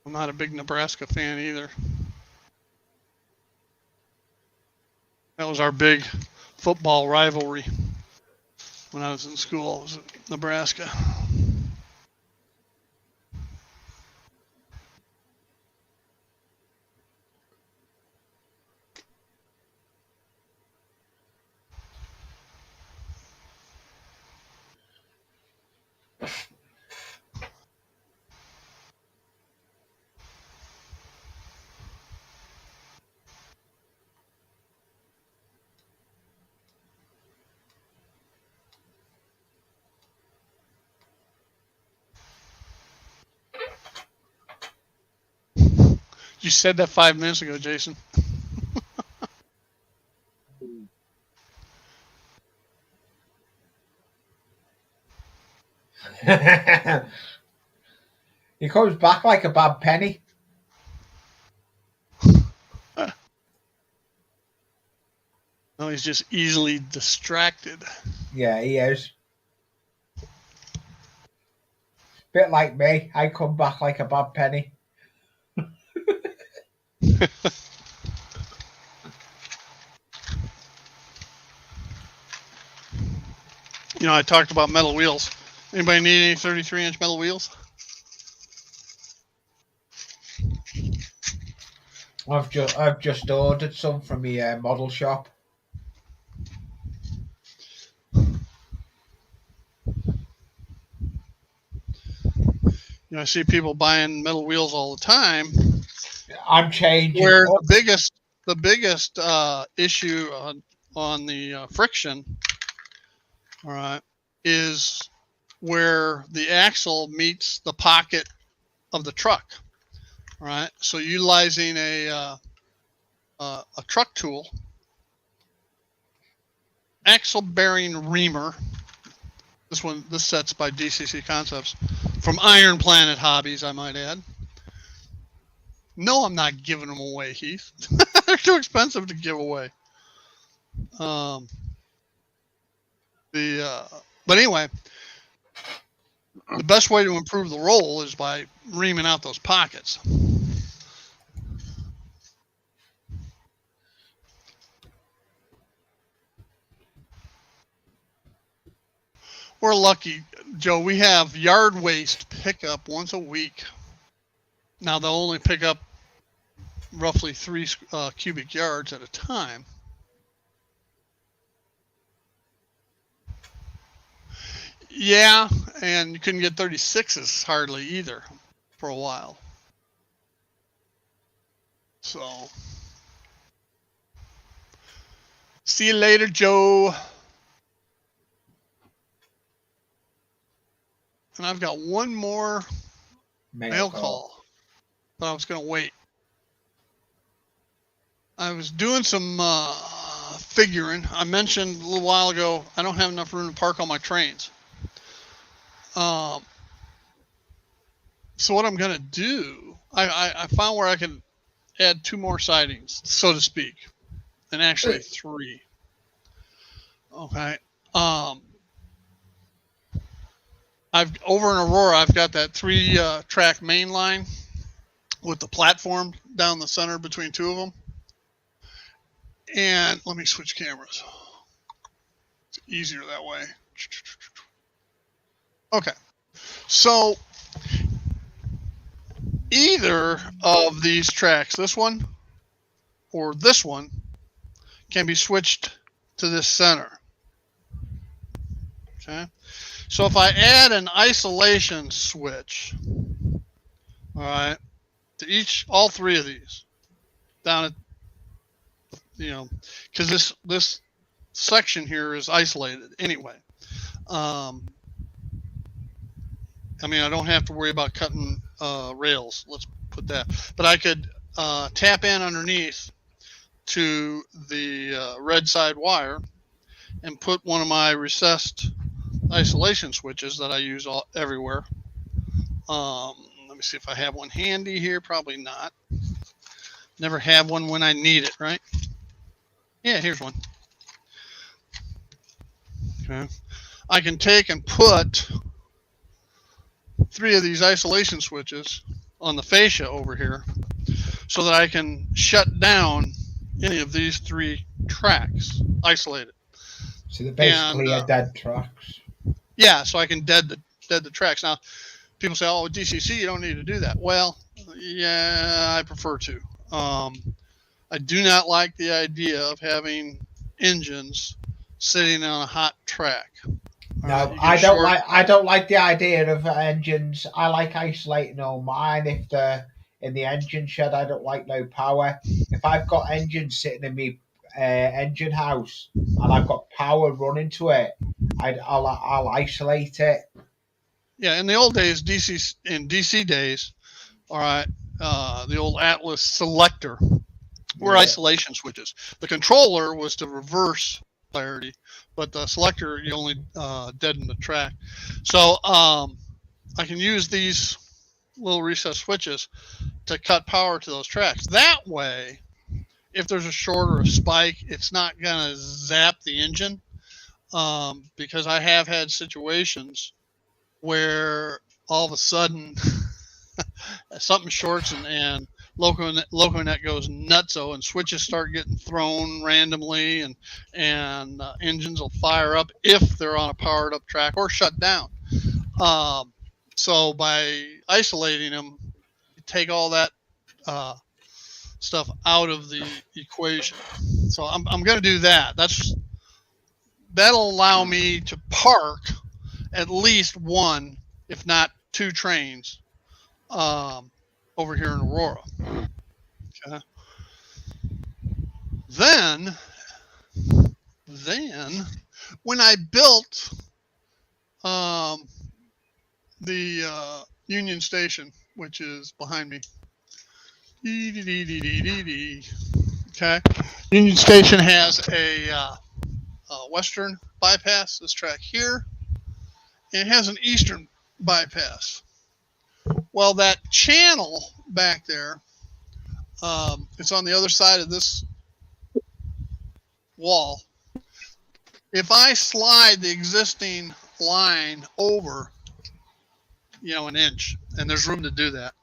I'm not a big Nebraska fan either. That was our big football rivalry when I was in school. I was at Nebraska. You said that 5 minutes ago, Jason. He comes back like a bad penny. No, he's just easily distracted. Yeah, he is. Bit like me. I come back like a bad penny. You know, I talked about metal wheels. Anybody need any 33-inch metal wheels? I've just ordered some from the model shop. You know, I see people buying metal wheels all the time. I'm changing. Where the biggest issue on the friction, all right, is where the axle meets the pocket of the truck. All right, so utilizing a truck tool, axle bearing reamer. This set's by DCC Concepts from Iron Planet Hobbies, I might add. No, I'm not giving them away, Heath. They're too expensive to give away. But anyway, the best way to improve the roll is by reaming out those pockets. We're lucky, Joe. We have yard waste pickup once a week. Now they'll only pick up roughly 3 cubic yards at a time. Yeah, and you couldn't get 36s hardly either for a while. So, see you later, Joe. And I've got one more mail call, but I was going to wait. I was doing some figuring. I mentioned a little while ago I don't have enough room to park all my trains. So what I'm going to do, I found where I can add 2 more sidings, so to speak, and actually 3. Okay. Over in Aurora, I've got that 3-track main line with the platform down the center between 2 of them. And let me switch cameras. It's easier that way. Okay. So either of these tracks, this one or this one, can be switched to this center. Okay. So if I add an isolation switch, all right, to all 3 of these, down at, because this section here is isolated anyway. I mean, I don't have to worry about cutting rails. Let's put that. But I could tap in underneath to the red side wire and put one of my recessed isolation switches that I use everywhere. Let me see if I have one handy here. Probably not. Never have one when I need it, right? Yeah, here's one. Okay. I can take and put 3 of these isolation switches on the fascia over here so that I can shut down any of these 3 tracks isolated. So they're basically And, dead tracks. Yeah, so I can dead the tracks. Now, people say, "Oh, with DCC, you don't need to do that." Well, yeah, I prefer to. I do not like the idea of having engines sitting on a hot track. No, You get I don't short. like. I don't like the idea of engines. I like isolating all mine. If they're in the engine shed, I don't like low power. If I've got engines sitting in my engine house and I've got power running to it, I'll isolate it. Yeah, in the old days, DC days, all right, the old Atlas selector were Yeah. isolation switches. The controller was to reverse polarity, but the selector you only deaden the track. So I can use these little recessed switches to cut power to those tracks. That way, if there's a short or a spike, it's not gonna zap the engine. Because I have had situations where all of a sudden something shorts and LocoNet goes nutso and switches start getting thrown randomly and engines will fire up if they're on a powered up track or shut down. Um, so by isolating them, you take all that stuff out of the equation. So I'm going to do that. That'll allow me to park at least 1, if not 2 trains um, over here in Aurora. Okay. Then when I built the Union Station, which is behind me, okay, Union Station has a western bypass, this track here, and it has an eastern bypass. Well, that channel back there, it's on the other side of this wall. If I slide the existing line over, an inch, and there's room to do that,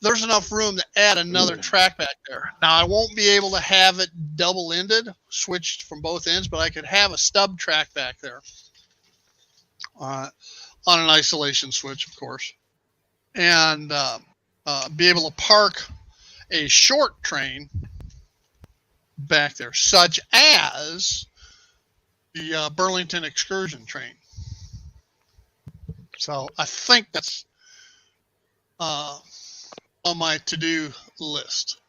there's enough room to add another track back there. Now, I won't be able to have it double-ended, switched from both ends, but I could have a stub track back there on an isolation switch, of course, and be able to park a short train back there, such as the Burlington excursion train. So I think that's on my to-do list.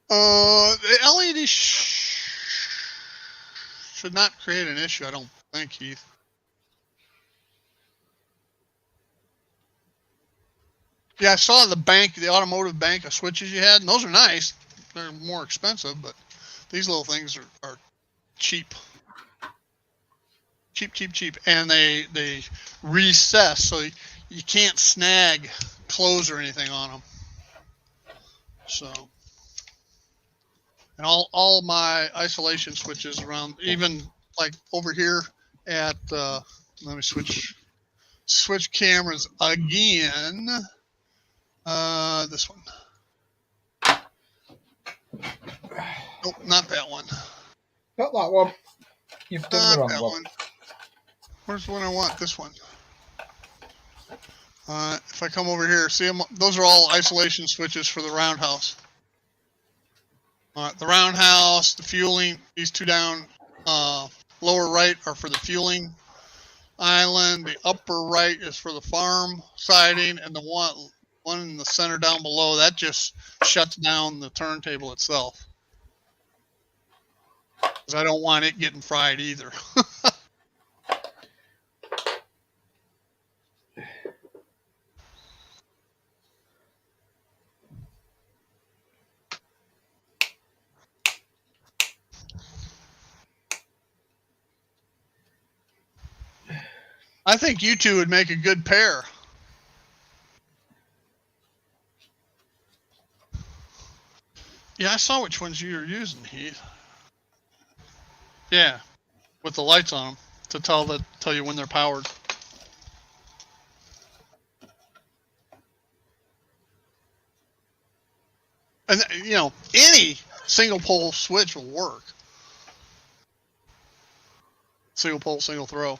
The LED should not create an issue, I don't think, Keith. Yeah, I saw the automotive bank of switches you had, and those are nice. They're more expensive, but these little things are cheap. Cheap. And they recess, so you can't snag clothes or anything on them. So, and all my isolation switches around, even like over here at, let me switch cameras again. This one. Nope, not that one. Not that one. You've done the Not wrong that one. one. Where's the one I want? This one. If I come over here, see them? Those are all isolation switches for the roundhouse. The roundhouse, the fueling, these 2 down, lower right are for the fueling island. The upper right is for the farm siding, and the one in the center down below, that just shuts down the turntable itself. Because I don't want it getting fried either. I think you two would make a good pair. Yeah, I saw which ones you were using, Heath. Yeah, with the lights on them to tell you when they're powered. And any single pole switch will work. Single pole, single throw.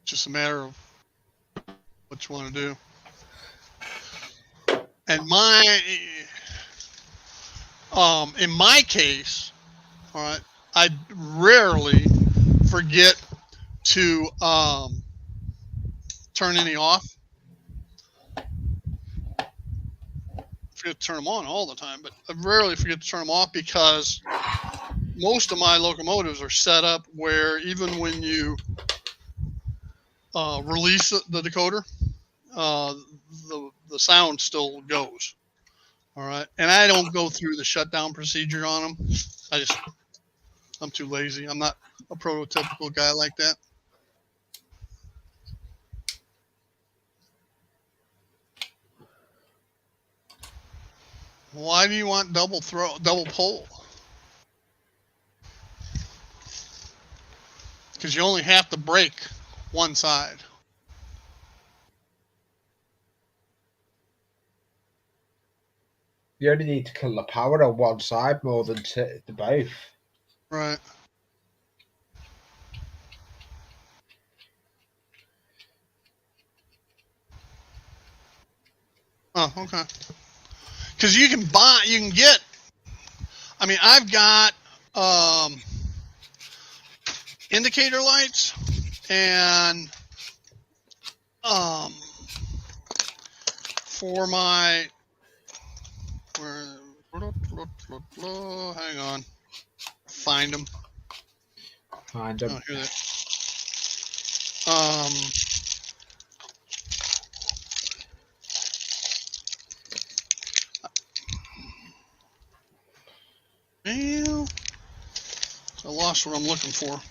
Just a matter of what you want to do. And in my case, all right, I rarely forget to turn any off. Forget to turn them on all the time, but I rarely forget to turn them off because most of my locomotives are set up where even when you release the decoder, the sound still goes. All right, and I don't go through the shutdown procedure on them. I'm too lazy. I'm not a prototypical guy like that. Why do you want double pole? Because you only have to break one side. You only need to kill the power on one side more than the both. Right. Oh, okay. Because you can get. I mean, I've got indicator lights and for my hang on, find them. Find them. Oh, here they. Well, I lost what I'm looking for.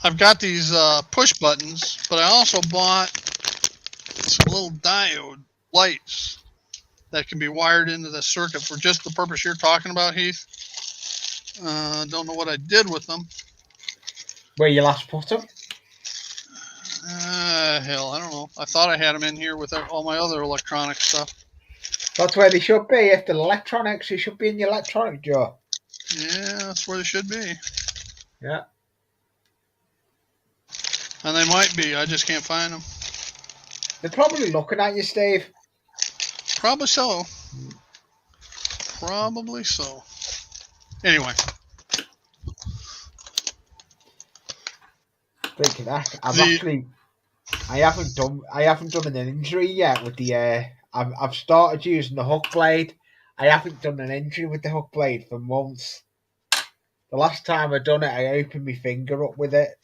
I've got these push buttons, but I also bought some little diode lights that can be wired into the circuit for just the purpose you're talking about, Heath. Don't know what I did with them. Where you last put them? Hell, I don't know. I thought I had them in here with all my other electronic stuff. That's where they should be. If the electronics, they should be in your electronic drawer. Yeah, that's where they should be. Yeah. And they might be. I just can't find them. They're probably looking at you, Steve. Probably so. Probably so. Anyway. Think of that. I haven't done an injury yet with the. I've started using the hook blade. I haven't done an injury with the hook blade for months. The last time I done it, I opened my finger up with it.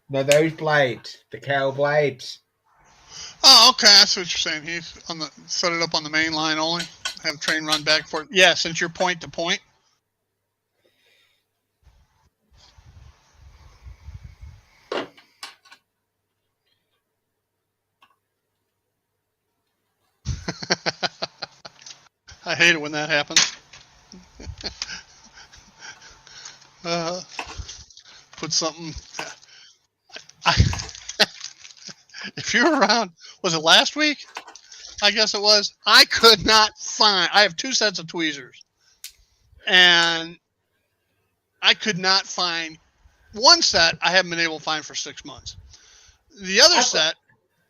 No, those blades, the curl blades. Oh, okay. That's what you're saying. He's set it up on the main line only. Have train run back and forth. Yeah, since you're point to point. I hate it when that happens. Put something. If you're around, was it last week? I guess it was. I could not find. I have 2 sets of tweezers, and I could not find one set. I haven't been able to find for 6 months. The other set,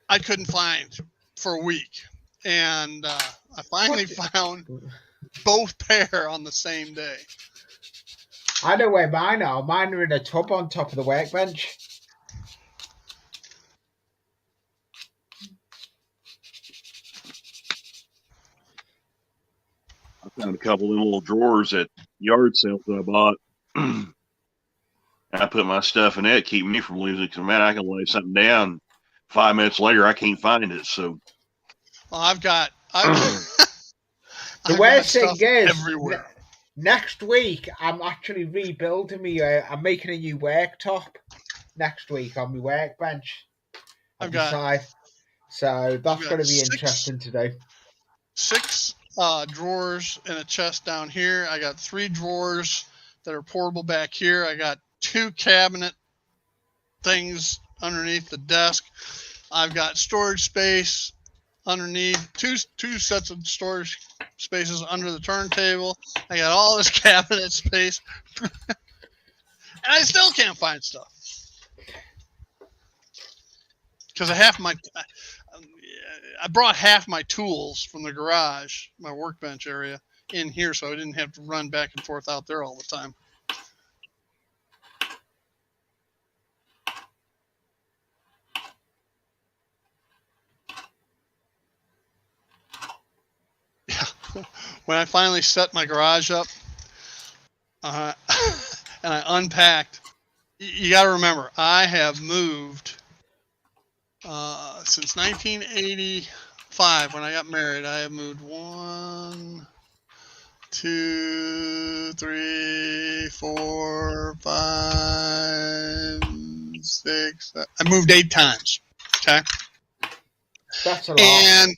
I couldn't find for a week, and I finally found both pair on the same day. I know where mine are. Mine are in a tub on top of the workbench. I found a couple of them little drawers at yard sales that I bought. I put my stuff in that, keep me from losing it. Because, man, I can lay something down. 5 minutes later, I can't find it. So, well, I've got the worst thing is, everywhere. Next week, I'm actually rebuilding me. I'm making a new worktop next week on my workbench. I've got side. So that's going to be interesting to do. 6 drawers and a chest down here. I got 3 drawers that are portable back here. I got 2 cabinet things underneath the desk. I've got storage space underneath, two sets of storage spaces under the turntable. I got all this cabinet space, and I still can't find stuff because I brought half my tools from the garage, my workbench area, in here, so I didn't have to run back and forth out there all the time. Yeah. When I finally set my garage up, and I unpacked, you got to remember, I have moved since 1985 when I got married. I have moved 1, 2, 3, 4, 5, 6. I moved 8 times. Okay. That's a lot. And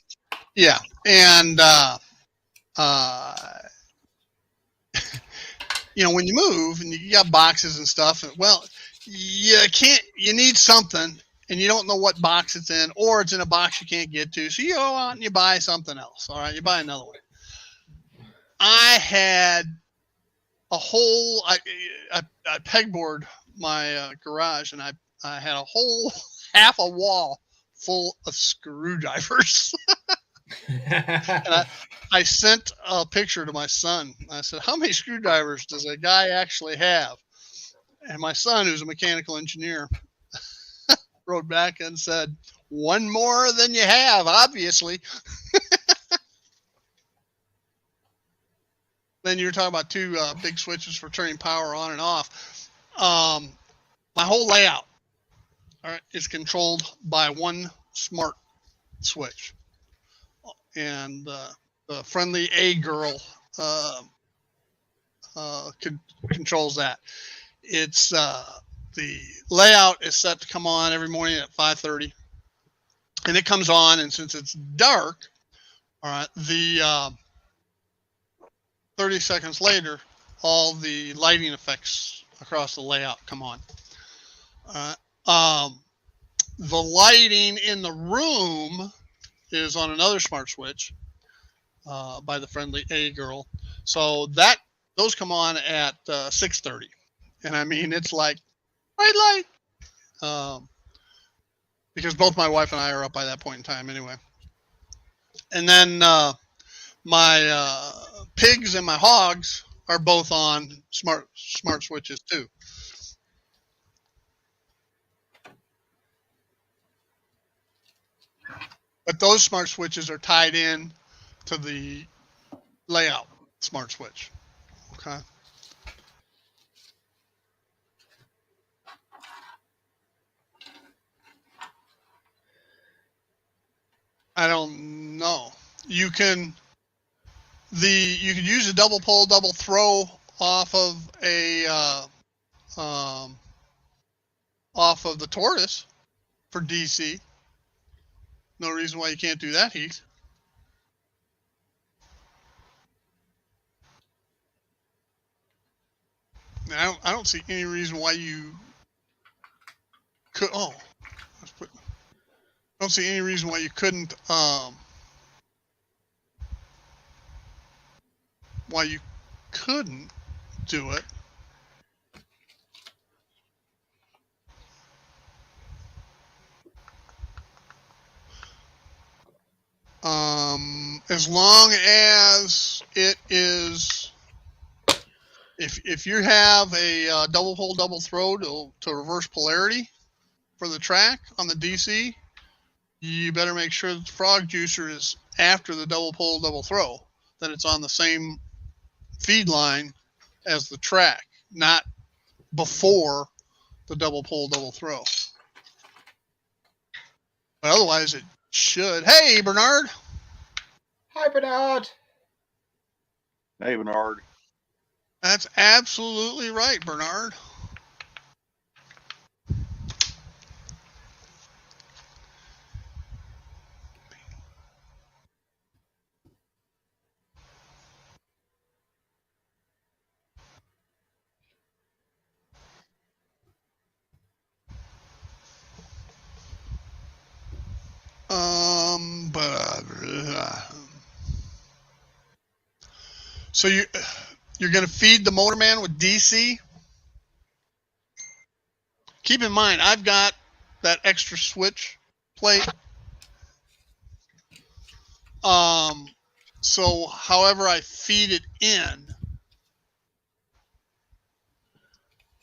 yeah, and when you move and you got boxes and stuff, well, you need something, and you don't know what box it's in, or it's in a box you can't get to, so you go out and you buy something else. All right, you buy another one. I had a whole, I pegboard my garage, and I had a whole half a wall full of screwdrivers. And I sent a picture to my son. I said, how many screwdrivers does a guy actually have? And my son, who's a mechanical engineer, wrote back and said, 1 more than you have, obviously. Then you're talking about 2 big switches for turning power on and off. My whole layout, all right, is controlled by 1 smart switch. And the friendly A girl controls that. It's the layout is set to come on every morning at 5:30, and it comes on. And since it's dark, all right, the 30 seconds later, all the lighting effects across the layout come on. The lighting in the room is on another smart switch by the friendly A girl. So those come on at 6:30, and I mean it's like bright light, because both my wife and I are up by that point in time anyway. And then my pigs and my hogs are both on smart switches too. But those smart switches are tied in to the layout smart switch. Okay. I don't know. You can use a double pull, double throw off of off of the tortoise for DC. No reason why you can't do that, Heath. I don't see any reason why you could. Oh, I don't see any reason why you couldn't. Why you couldn't do it. As long as it is, if you have a double pull, double throw to reverse polarity for the track on the DC, you better make sure that the frog juicer is after the double pull, double throw, that it's on the same feed line as the track, not before the double pull, double throw. But otherwise, it should. Hey, Bernard. Hi, Bernard. Hey, Bernard. That's absolutely right, Bernard. So you're going to feed the Motorman with DC? Keep in mind, I've got that extra switch plate. So however I feed it in,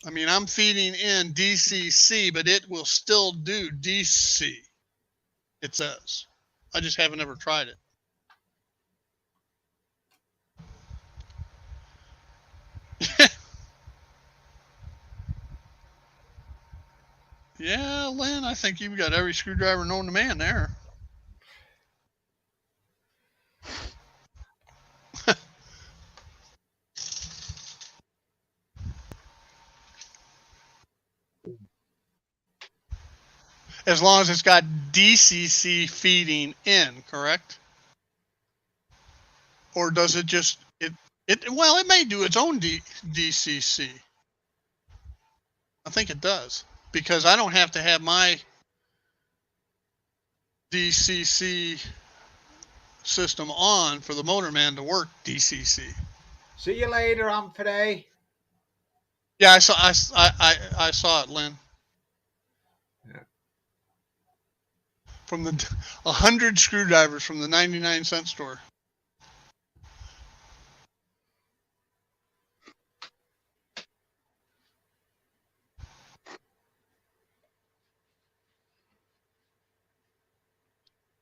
I mean, I'm feeding in DCC, but it will still do DC, it says. I just haven't ever tried it. Yeah, Lynn, I think you've got every screwdriver known to man there. As long as it's got DCC feeding in, correct? Or does it just well, it may do its own DCC. I think it does, because I don't have to have my DCC system on for the Motorman to work DCC. See you later, Anthony. Yeah, I saw it, Lynn. Yeah. From the 100 screwdrivers from the 99-cent store.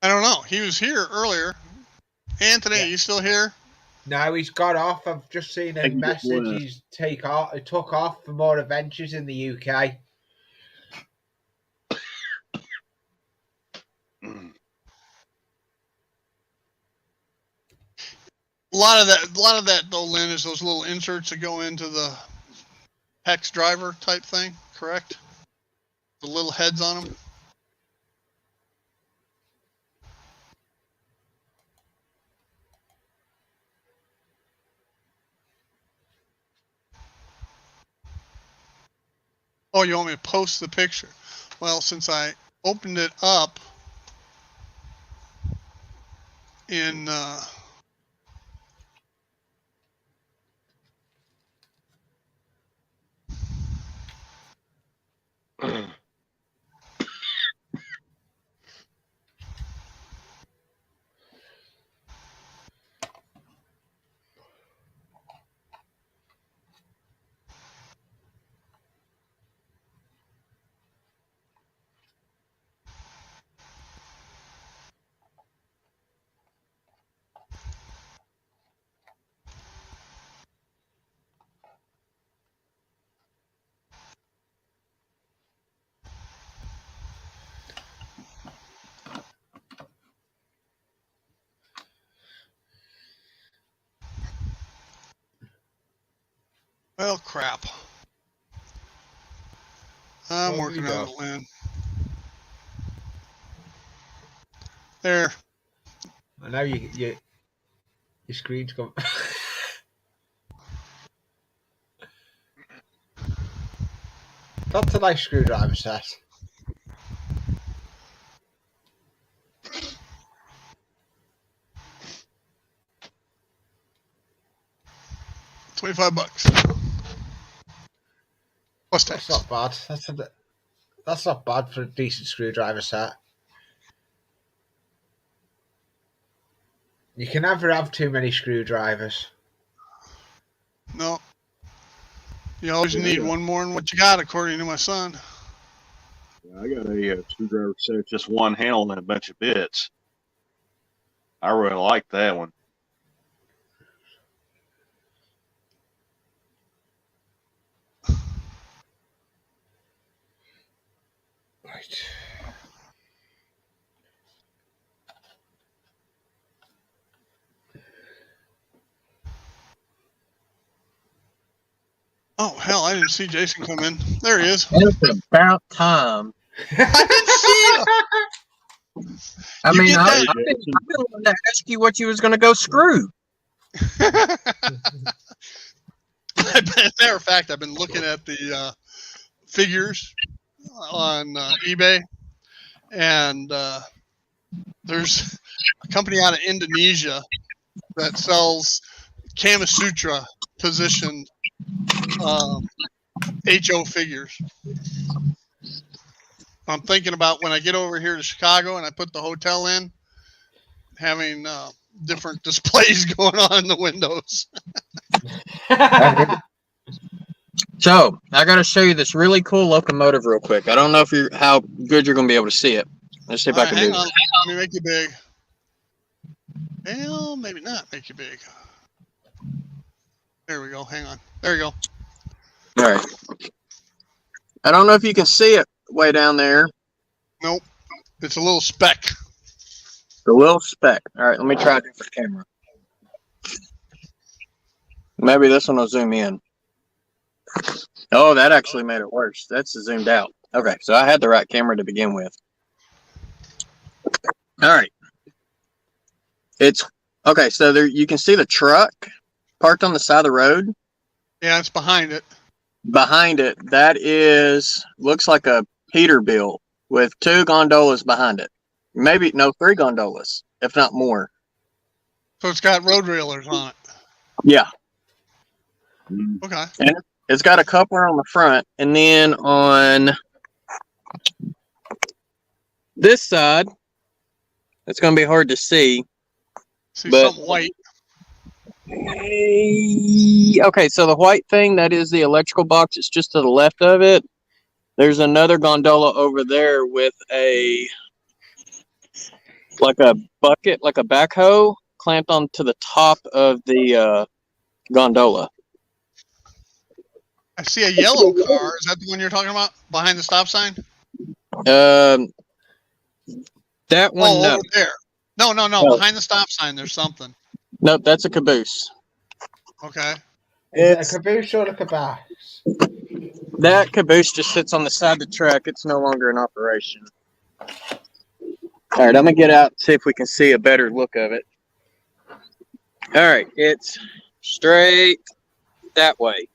I don't know. He was here earlier. Anthony, Yeah. are you still here? No, he's got off. I've just seen a message. He's took off for more adventures in the UK. A lot of that though, Lynn, is those little inserts that go into the hex driver type thing, correct? The little heads on them. Oh, you want me to post the picture? Well, since I opened it up in well, crap. I'm What have working you on got? it, Lynn. There. I know your screen's gone. That's a nice screwdriver set. $25 plus tax. That's not bad. That's not bad for a decent screwdriver set. You can never have too many screwdrivers. No. You always need one more than what you got, according to my son. I got a screwdriver set, just one handle and a bunch of bits. I really like that one. Right. Oh, hell, I didn't see Jason come in. There he is. It's about time. I didn't see I You mean, get I've that- been wanting to ask you what you was going to go screw. him. As a matter of fact, I've been looking at the figures on eBay, and there's a company out of Indonesia that sells Kama Sutra position HO figures. I'm thinking about when I get over here to Chicago and I put the hotel in, having different displays going on in the windows. So I got to show you this really cool locomotive real quick. I don't know if you're how good you're going to be able to see it. Let's see if All I right, can hang do on. it. Let me make you big. Well, maybe not make you big. There we go. Hang on. There you go. All right. I don't know if you can see it way down there. Nope. It's a little speck. The little speck. All right, let me try a different camera. Maybe this one will zoom in. Oh, that actually made it worse. That's zoomed out. Okay, so I had the right camera to begin with. All right. It's okay. So there, you can see the truck parked on the side of the road. Yeah, it's behind it. Behind it, that is looks like a Peterbilt with 2 gondolas behind it. Maybe no, 3 gondolas, if not more. So it's got road railers on it. Yeah. Okay. And it's got a coupler on the front, and then on this side, it's going to be hard to see. See But- something white. Okay, so the white thing, that is the electrical box. It's just to the left of it. There's another gondola over there with like a bucket, like a backhoe, clamped onto the top of the gondola. I see a yellow car. Is that the one you're talking about? Behind the stop sign? That one, no. Over there. No. Oh. Behind the stop sign, there's something. Nope, that's a caboose. Okay. Is it a caboose or a caboose? That caboose just sits on the side of the truck. It's no longer in operation. All right, I'm going to get out and see if we can see a better look of it. All right, it's straight that way.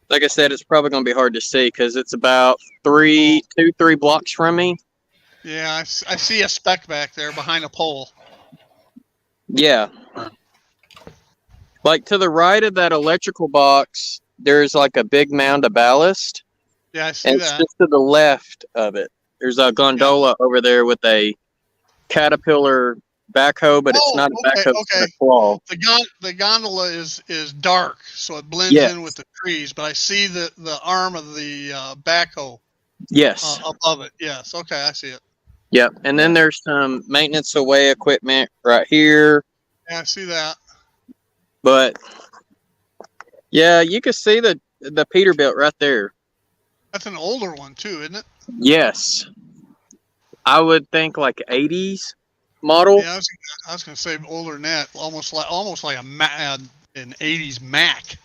Like I said, it's probably going to be hard to see because it's about 3 blocks from me. Yeah, I see a speck back there behind a pole. Yeah. Like to the right of that electrical box, there's like a big mound of ballast. Yeah, I see And it's that. just to the left of it. There's a gondola over there with a Caterpillar backhoe, but it's not a backhoe, it's a claw. The gondola is dark, so it blends in with the trees. But I see the arm of the backhoe. Yes. Above it. Yes. Okay, I see it. Yep. And then there's some maintenance away equipment right here. Yeah, I see that. But yeah, you can see the Peterbilt right there. That's an older one too, isn't it? Yes. I would think like 80s model. Yeah, I was gonna say older than that, almost like an 80s Mac.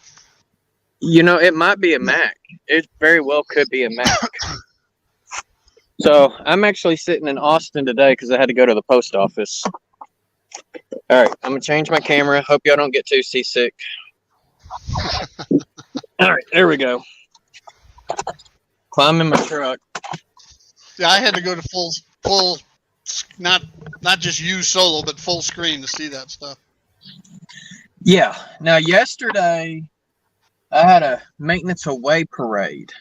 You know, it might be a Mac. It very well could be a Mac. So I'm actually sitting in Austin today because I had to go to the post office. All right, I'm gonna change my camera. Hope y'all don't get too seasick. All right, there we go. Climb in my truck. Yeah, I had to go to full, not just you solo, but full screen to see that stuff. Yeah. Now, yesterday I had a maintenance away parade,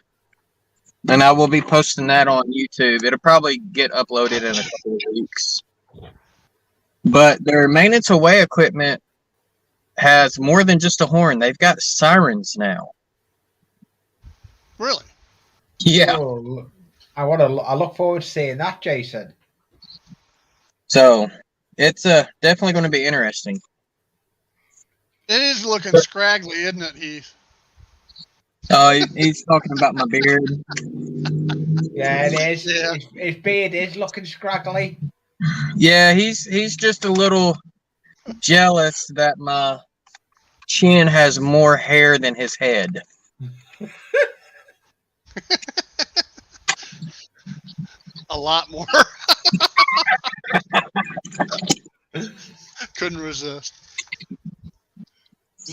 and I will be posting that on YouTube. It'll probably get uploaded in a couple of weeks. But their maintenance away equipment has more than just a horn. They've got sirens now. Really? Yeah. Oh, I look forward to seeing that, Jason. So it's definitely going to be interesting. It is looking scraggly, isn't it, Heath? Oh, he's talking about my beard. Yeah, it is. Yeah. His beard is looking scraggly. Yeah, he's just a little jealous that my chin has more hair than his head. A lot more. Couldn't resist.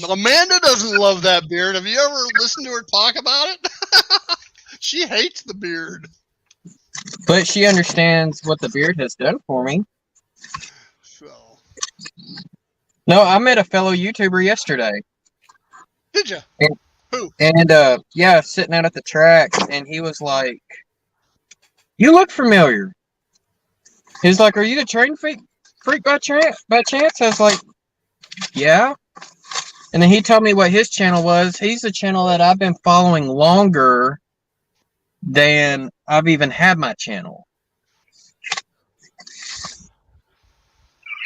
Amanda doesn't love that beard. Have you ever listened to her talk about it? She hates the beard. But she understands what the beard has done for me. So No, I met a fellow YouTuber yesterday. Did you? And, Who? and yeah, sitting out at the track, and he was like, "You look familiar." He's like, "Are you the train freak by chance?" I was like, "Yeah." And then he told me what his channel was. He's the channel that I've been following longer than I've even had my channel.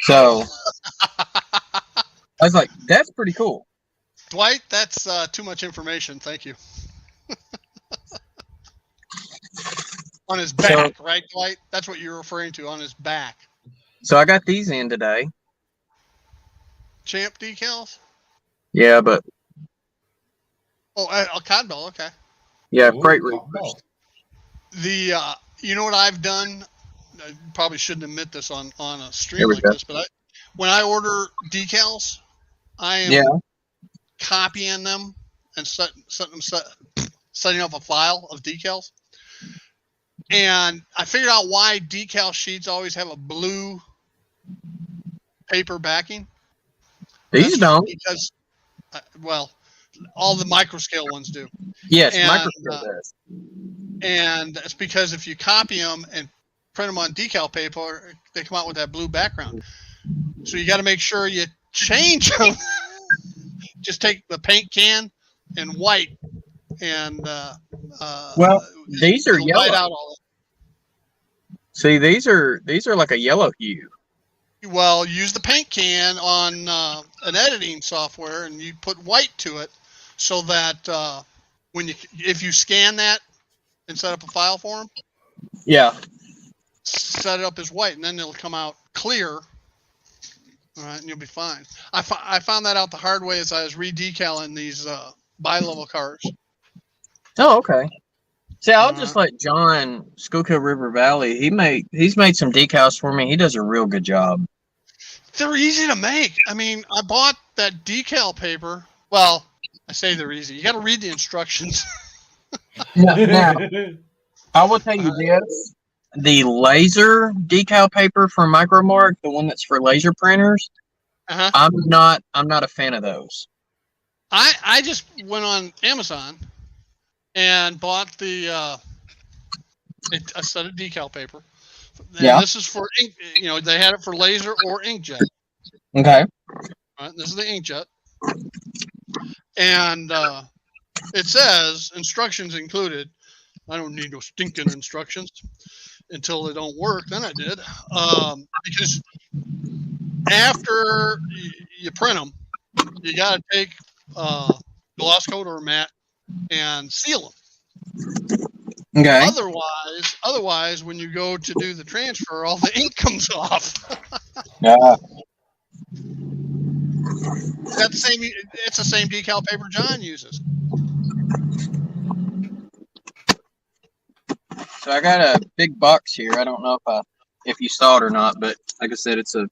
So I was like, "That's pretty cool." Dwight, that's too much information. Thank you. On his back, right, Dwight? That's what you're referring to, on his back. So I got these in today. Champ decals? Yeah, but Oh, a Codbell, okay. yeah, Ooh, freight hot reapers. dog. The you know what I've done? I probably shouldn't admit this on a There stream we like go. this, but when I order decals, I am Yeah. copying them and setting up a file of decals. And I figured out why decal sheets always have a blue paper backing. These don't. Because, well, all the microscale ones do. Yes, And, microscale does. And it's because if you copy them and print them on decal paper, they come out with that blue background. So you got to make sure you change them. Just take the paint can and white, and Well, these are it'll yellow. white out all See, these are like a yellow hue. Well, use the paint can on an editing software, and you put white to it, so that if you scan that and set up a file for them, Yeah. set it up as white, and then it'll come out clear. All right, and you'll be fine. I found that out the hard way as I was redecaling these bi-level cars. Oh, okay. See, I'll Alright. just let John Schuylkill River Valley. He's made some decals for me. He does a real good job. They're easy to make. I mean, I bought that decal paper. Well, I say they're easy. You got to read the instructions. Now, I will tell you this: the laser decal paper from Micromark, the one that's for laser printers, Uh-huh. I'm not a fan of those. I just went on Amazon and bought a set of decal paper. And Yeah. This is for ink. You know, they had it for laser or inkjet. Okay. Right? This is the inkjet, and it says instructions included. I don't need no stinking instructions until they don't work. Then I did, because after you print them, you got to take gloss coat or matte and seal them. Okay. Otherwise, when you go to do the transfer, all the ink comes off. Yeah. It's the same decal paper John uses. So I got a big box here. I don't know if you saw it or not, but like I said, it's a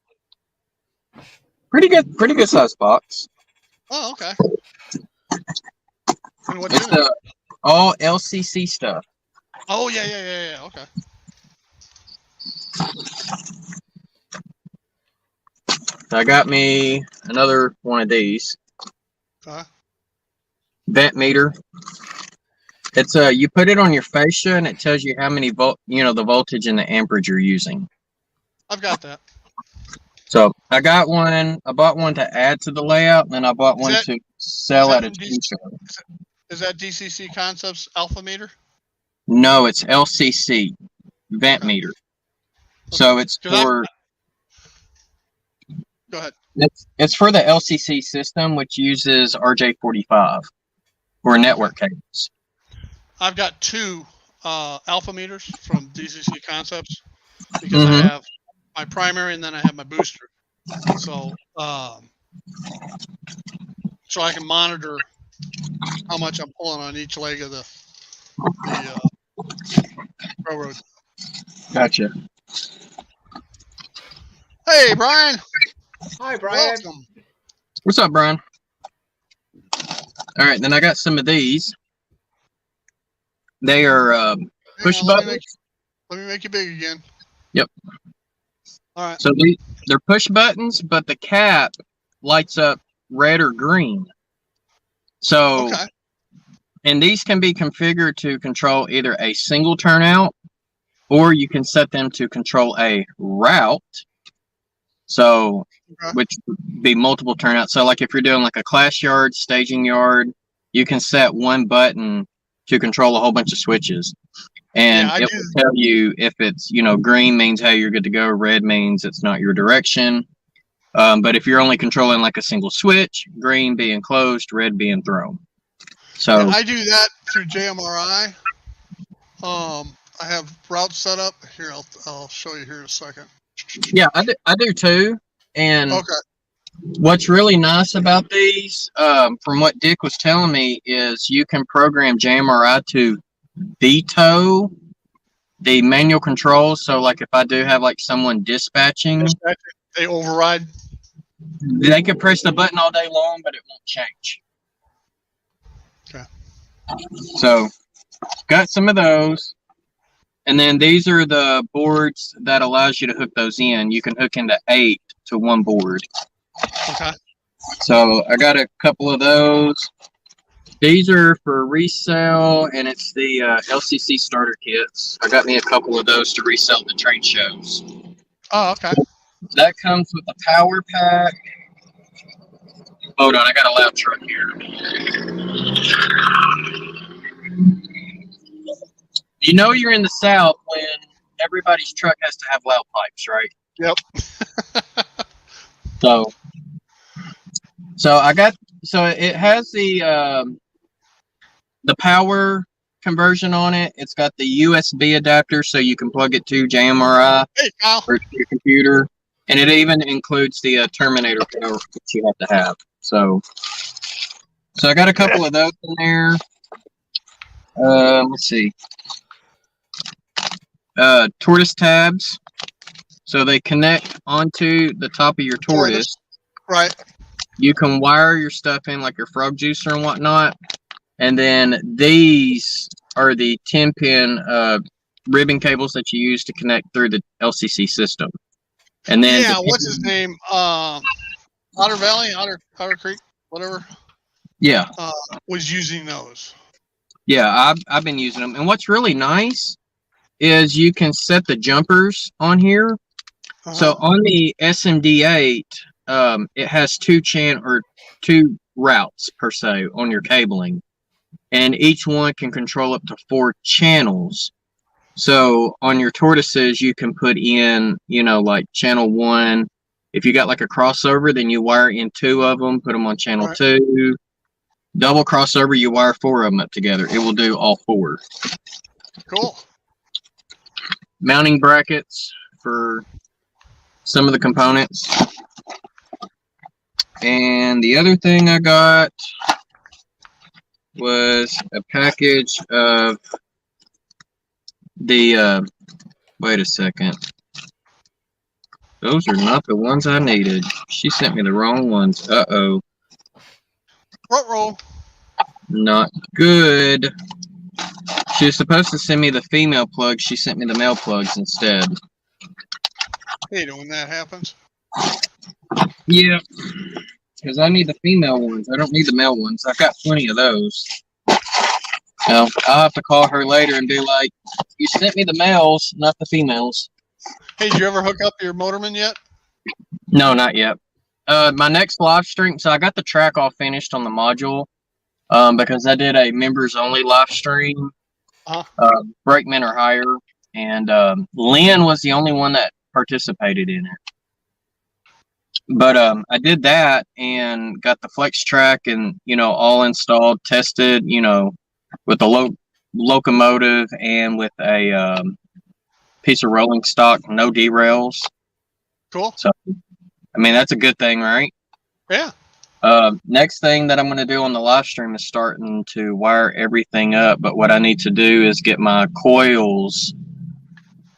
pretty good sized box. Oh, okay. And what's It's in it? all LCC stuff. Oh, yeah. Okay. So I got me another one of these. Okay. Vent meter. It's you put it on your fascia and it tells you how many the voltage and the amperage you're using. I've got that. So I got one. I bought one to add to the layout, and then I bought one to sell at a trade show. Is that DCC Concepts Alpha Meter? No, it's LCC vent meter. So it's for. Go ahead. It's for the LCC system, which uses RJ45 or network cables. I've got two alpha meters from DCC Concepts because I have my primary and then I have my booster. So so I can monitor how much I'm pulling on each leg of the railroad. Gotcha. Hey, Brian. Hi, Brian. Welcome. What's up, Brian? All right, then I got some of these. They are push buttons. Let me make you big again. Yep. All right. So they're push buttons, but the cap lights up red or green. So, Okay. and these can be configured to control either a single turnout, or you can set them to control a route. So, Okay. which would be multiple turnouts. So, like if you're doing like a class yard, staging yard, you can set one button to control a whole bunch of switches. And Yeah, I it do. will tell you if it's, green means, hey, you're good to go. Red means it's not your direction. But if you're only controlling like a single switch, green being closed, red being thrown. So Yeah, I do that through JMRI. I have routes set up here. I'll show you here in a second. yeah, I do too. And Okay. what's really nice about these, from what Dick was telling me, is you can program JMRI to veto the manual controls. So like if I do have like someone dispatching, They override. they could press the button all day long, but it won't change. Okay. So got some of those. And then these are the boards that allows you to hook those in. You can hook into 8 to one board. Okay. So I got a couple of those. These are for resale, and it's the LCC starter kits. I got me a couple of those to resell at the trade shows. Oh, okay. That comes with a power pack. Hold on, I got a loud truck here. You know you're in the South when everybody's truck has to have loud pipes, right? Yep. So it has the power conversion on it. It's got the USB adapter, so you can plug it to JMRI Hey, Kyle. or to your computer, and it even includes the Terminator power that you have to have. So I got a couple of those in there. Let's see. Tortoise tabs, so they connect onto the top of your tortoise. Right. You can wire your stuff in, like your frog juicer and whatnot. And then these are the 10-pin ribbon cables that you use to connect through the LCC system. And then Yeah, what's his name? Otter Valley, Otter Creek, whatever. Yeah. Was using those. Yeah, I've been using them. And what's really nice is you can set the jumpers on here. Uh-huh. So on the SMD8, it has two routes per se on your cabling, and each one can control up to 4 channels. So on your tortoises, you can put in, like channel 1. If you got like a crossover, then you wire in 2 of them, put them on channel 2. Double crossover, you wire 4 of them up together. It will do all 4. Cool. Mounting brackets for some of the components. And the other thing I got was a package of the, wait a second. Those are not the ones I needed. She sent me the wrong ones. Uh-oh. Roll. Not good. She was supposed to send me the female plugs. She sent me the male plugs instead. Hate it when that happens. Yeah. Because I need the female ones. I don't need the male ones. I've got plenty of those. I'll have to call her later and be like, you sent me the males, not the females. Hey, did you ever hook up your Motorman yet? No, not yet. My next live stream, so I got the track all finished on the module because I did a members only live stream, brakemen or higher, and Lynn was the only one that participated in it. But I did that and got the flex track and, all installed, tested, with the locomotive and with a piece of rolling stock, no derails. Cool. So, that's a good thing, right? Yeah. Next thing that I'm going to do on the live stream is starting to wire everything up. But what I need to do is get my coils,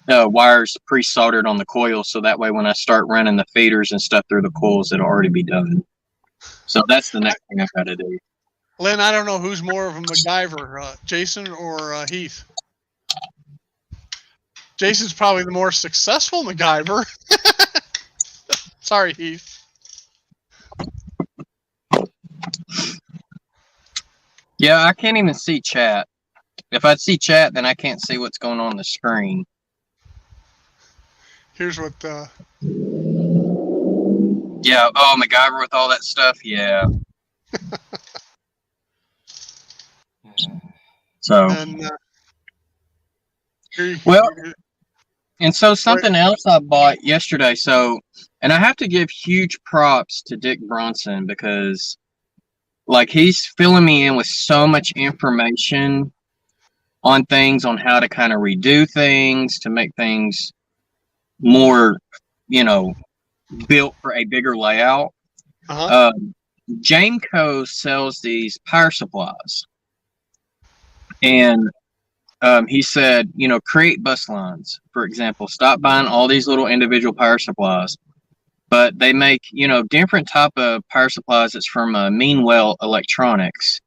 wires pre-soldered on the coils. So that way when I start running the feeders and stuff through the coils, it'll already be done. So that's the next thing I've got to do. Lynn, I don't know who's more of a MacGyver, Jason or Heath. Jason's probably the more successful MacGyver. Sorry, Heath. Yeah, I can't even see chat. If I see chat, then I can't see what's going on the screen. Here's what. Yeah. Oh, MacGyver with all that stuff. Yeah. So. And Well, and so something else I bought yesterday. So, and I have to give huge props to Dick Bronson because, like, he's filling me in with so much information on things, on how to kind of redo things to make things more, built for a bigger layout. Jameco sells these power supplies, and he said, create bus lines. For example, stop buying all these little individual power supplies, but they make, different type of power supplies. It's from Meanwell Electronics,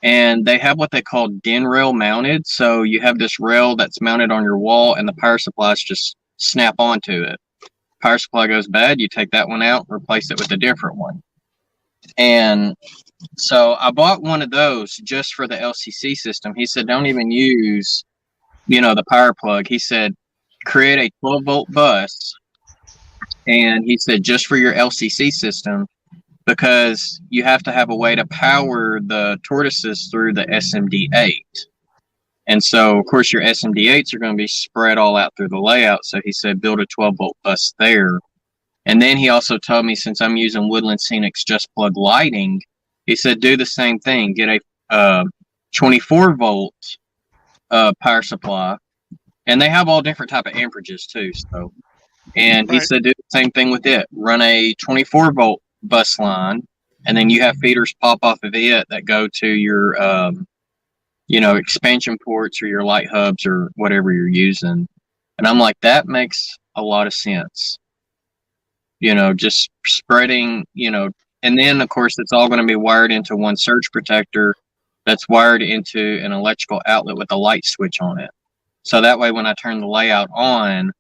and they have what they call DIN rail mounted. So you have this rail that's mounted on your wall, and the power supplies just snap onto it. Power supply goes bad, you take that one out, replace it with a different one. And so I bought one of those just for the LCC system. He said, don't even use, the power plug. He said, create a 12-volt bus. And he said, just for your LCC system, because you have to have a way to power the tortoises through the SMD8. And so, of course, your SMD8s are going to be spread all out through the layout. So he said, build a 12-volt bus there. And then he also told me, since I'm using Woodland Scenics Just Plug lighting, he said, do the same thing. Get a 24-volt power supply. And they have all different type of amperages, too. So, and he said, do the same thing with it. Run a 24-volt bus line, and then you have feeders pop off of it that go to your expansion ports or your light hubs or whatever you're using. And I'm like, that makes a lot of sense. Just spreading, and then of course it's all going to be wired into one surge protector that's wired into an electrical outlet with a light switch on it. So that way when I turn the layout on,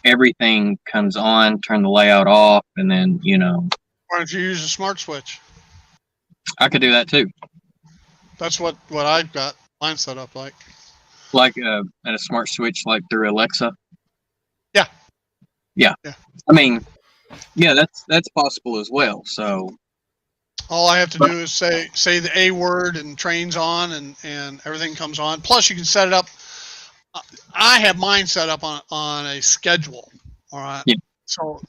everything comes on, turn the layout off, and then, Why don't you use a smart switch? I could do that too. That's what I've got mine set up like. Like a smart switch, like through Alexa. Yeah. I mean, yeah, that's possible as well. So all I have to do is say the A word and trains on, and everything comes on. Plus, you can set it up. I have mine set up on a schedule. All right. Yeah. So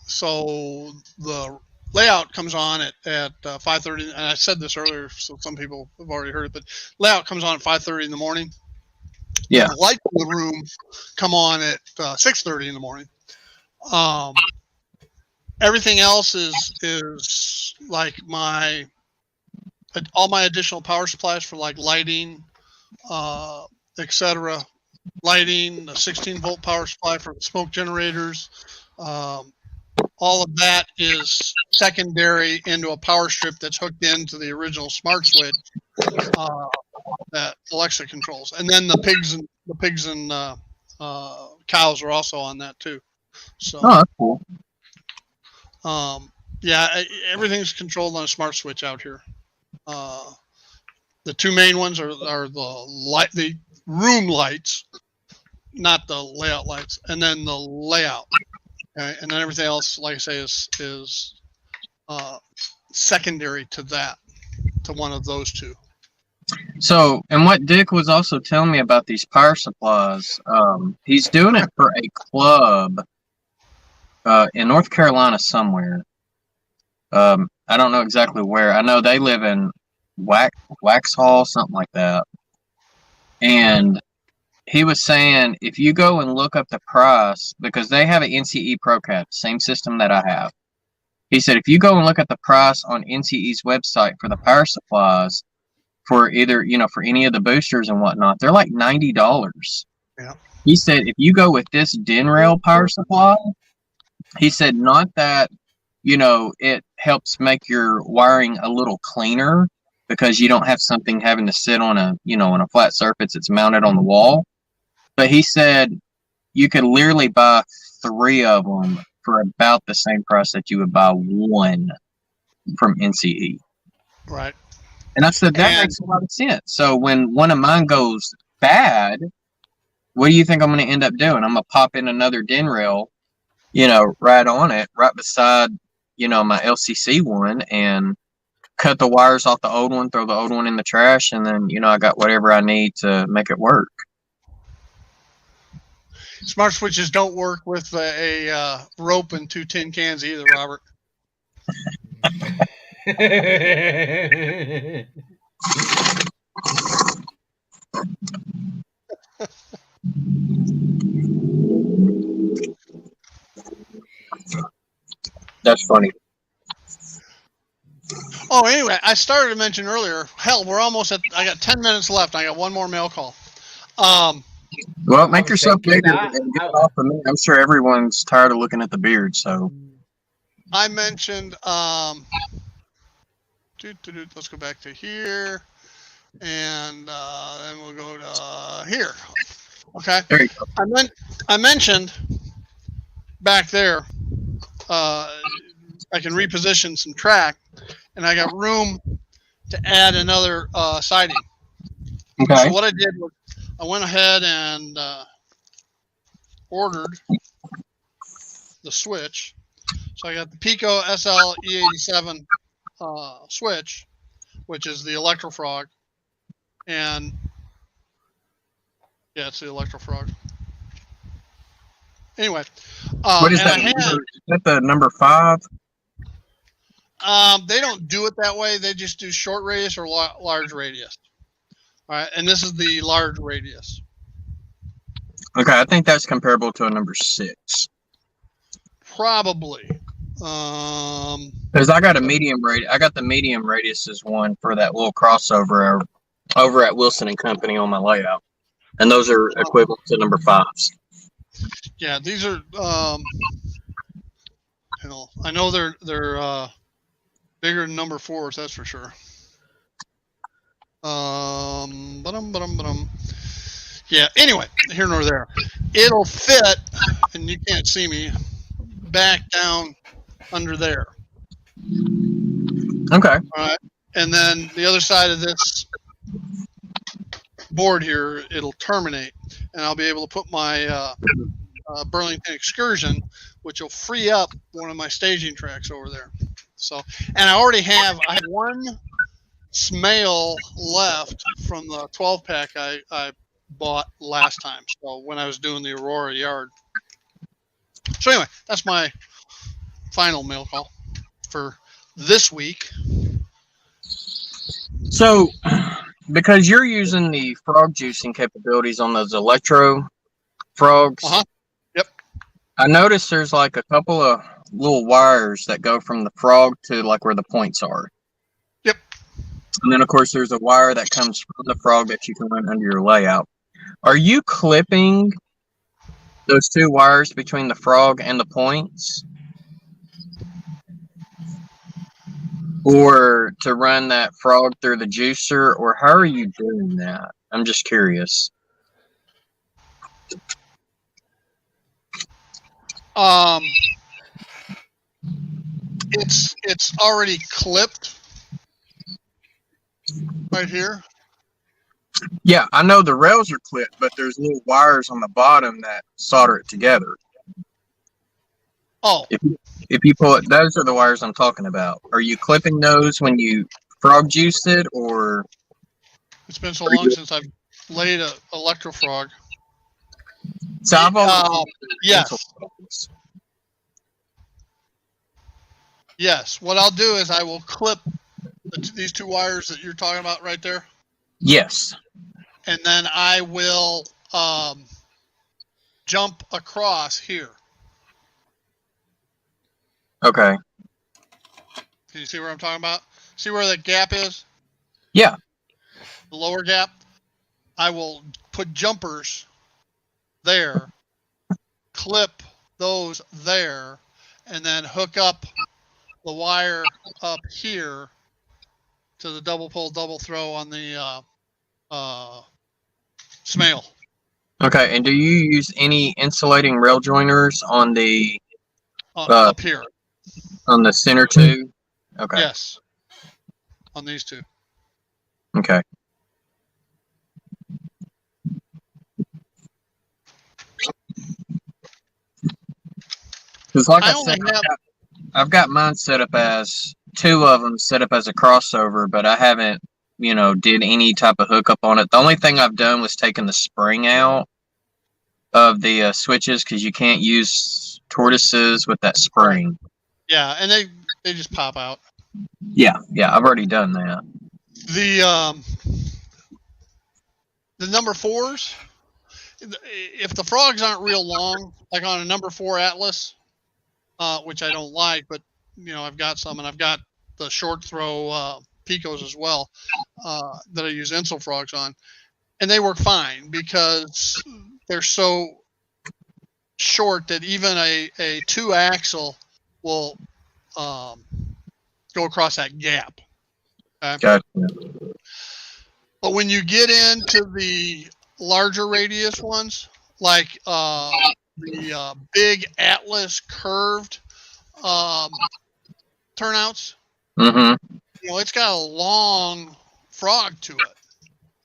the layout comes on at 5:30, and I said this earlier, so some people have already heard it. But layout comes on at 5:30 in the morning. Yeah. And the lights in the room come on at 6:30 in the morning. Everything else is like all my additional power supplies for like lighting, etc. Lighting, a 16-volt power supply for smoke generators. All of that is secondary into a power strip that's hooked into the original smart switch that Alexa controls. And then the pigs and cows are also on that too. So, that's cool. Yeah, everything's controlled on a smart switch out here. The two main ones are the room lights, not the layout lights, and then the layout. Okay? And then everything else, like I say, is secondary to that, to one of those two. So, and what Dick was also telling me about these power supplies, he's doing it for a club in North Carolina somewhere. I don't know exactly where. I know they live in Waxhaw, something like that. And he was saying, if you go and look up the price, because they have an NCE ProCap, same system that I have. He said, if you go and look at the price on NCE's website for the power supplies, for either, for any of the boosters and whatnot, they're like $90. Yeah. He said, if you go with this DIN rail power supply, he said, not that, it helps make your wiring a little cleaner because you don't have something having to sit on on a flat surface. It's mounted on the wall. But he said you could literally buy 3 of them for about the same price that you would buy one from NCE. Right. And I said, that And makes a lot of sense. So when one of mine goes bad, what do you think I'm going to end up doing? I'm going to pop in another DIN rail, right on it, right beside, my LCC one, and cut the wires off the old one, throw the old one in the trash, and then, I got whatever I need to make it work. smart switches don't work with a rope and 2 tin cans either, Robert. That's funny. Oh, anyway, I started to mention earlier. Hell, we're almost at. I got 10 minutes left. I got one more mail call. Well, make yourself bigger that. and get it off of me. I'm sure everyone's tired of looking at the beard, so. I mentioned. Let's go back to here, and then we'll go to here. Okay. There you go. I mentioned back there. I can reposition some track, and I got room to add another siding. Okay. So what I did was I went ahead and ordered the switch. So I got the Pico SL E87 switch, which is the Electrofrog, and yeah, it's the Electrofrog. Anyway, What is that? Is that the number 5? They don't do it that way. They just do short radius or large radius. All right, and this is the large radius. Okay, I think that's comparable to a number 6. Probably. Because I got a medium radius. I got the medium radiuses one for that little crossover over at Wilson and Company on my layout, and those are equivalent to number 5s. Yeah, these are. I know they're bigger than number 4s. That's for sure. Yeah. Anyway, here nor there. It'll fit, and you can't see me, back down under there. Okay. All right. And then the other side of this board here, it'll terminate, and I'll be able to put my Burlington Excursion, which will free up one of my staging tracks over there. So, and I have one Smail left from the 12-pack I bought last time. So when I was doing the Aurora yard. So anyway, that's my final mail call for this week. So, because you're using the frog juicing capabilities on those electro frogs, Yep. I noticed there's like a couple of little wires that go from the frog to like where the points are. Yep. And then of course there's a wire that comes from the frog that you can run under your layout. Are you clipping those 2 wires between the frog and the points? Or to run that frog through the juicer, or how are you doing that? I'm just curious. It's already clipped right here. Yeah, I know the rails are clipped, but there's little wires on the bottom that solder it together. Oh. If you pull it, those are the wires I'm talking about. Are you clipping those when you frog juiced it, or? It's been so long since I've laid a Electrofrog. So I've always yes. Yes. What I'll do is I will clip these 2 wires that you're talking about right there. Yes. And then I will jump across here. Okay. Can you see where I'm talking about? See where that gap is? Yeah. The lower gap? I will put jumpers there, clip those there, and then hook up the wire up here to the double pull, double throw on the Smail. Okay, and do you use any insulating rail joiners on the Up here? On the center 2? Okay. Yes. On these 2. Okay. Because like I I said, only have I've got mine set up as two of them set up as a crossover, but I haven't, did any type of hookup on it. The only thing I've done was taken the spring out of the switches because you can't use tortoises with that spring. yeah, and they just pop out. Yeah, I've already done that. The number fours, if the frogs aren't real long, like on a number 4 Atlas, which I don't like, but I've got some, and I've got the short throw Picos as well that I use Insel frogs on, and they work fine because they're so short that even a 2 axle will go across that gap. Okay? Gotcha. But when you get into the larger radius ones, like the big Atlas curved turnouts, Mm-hmm. it's got a long frog to it.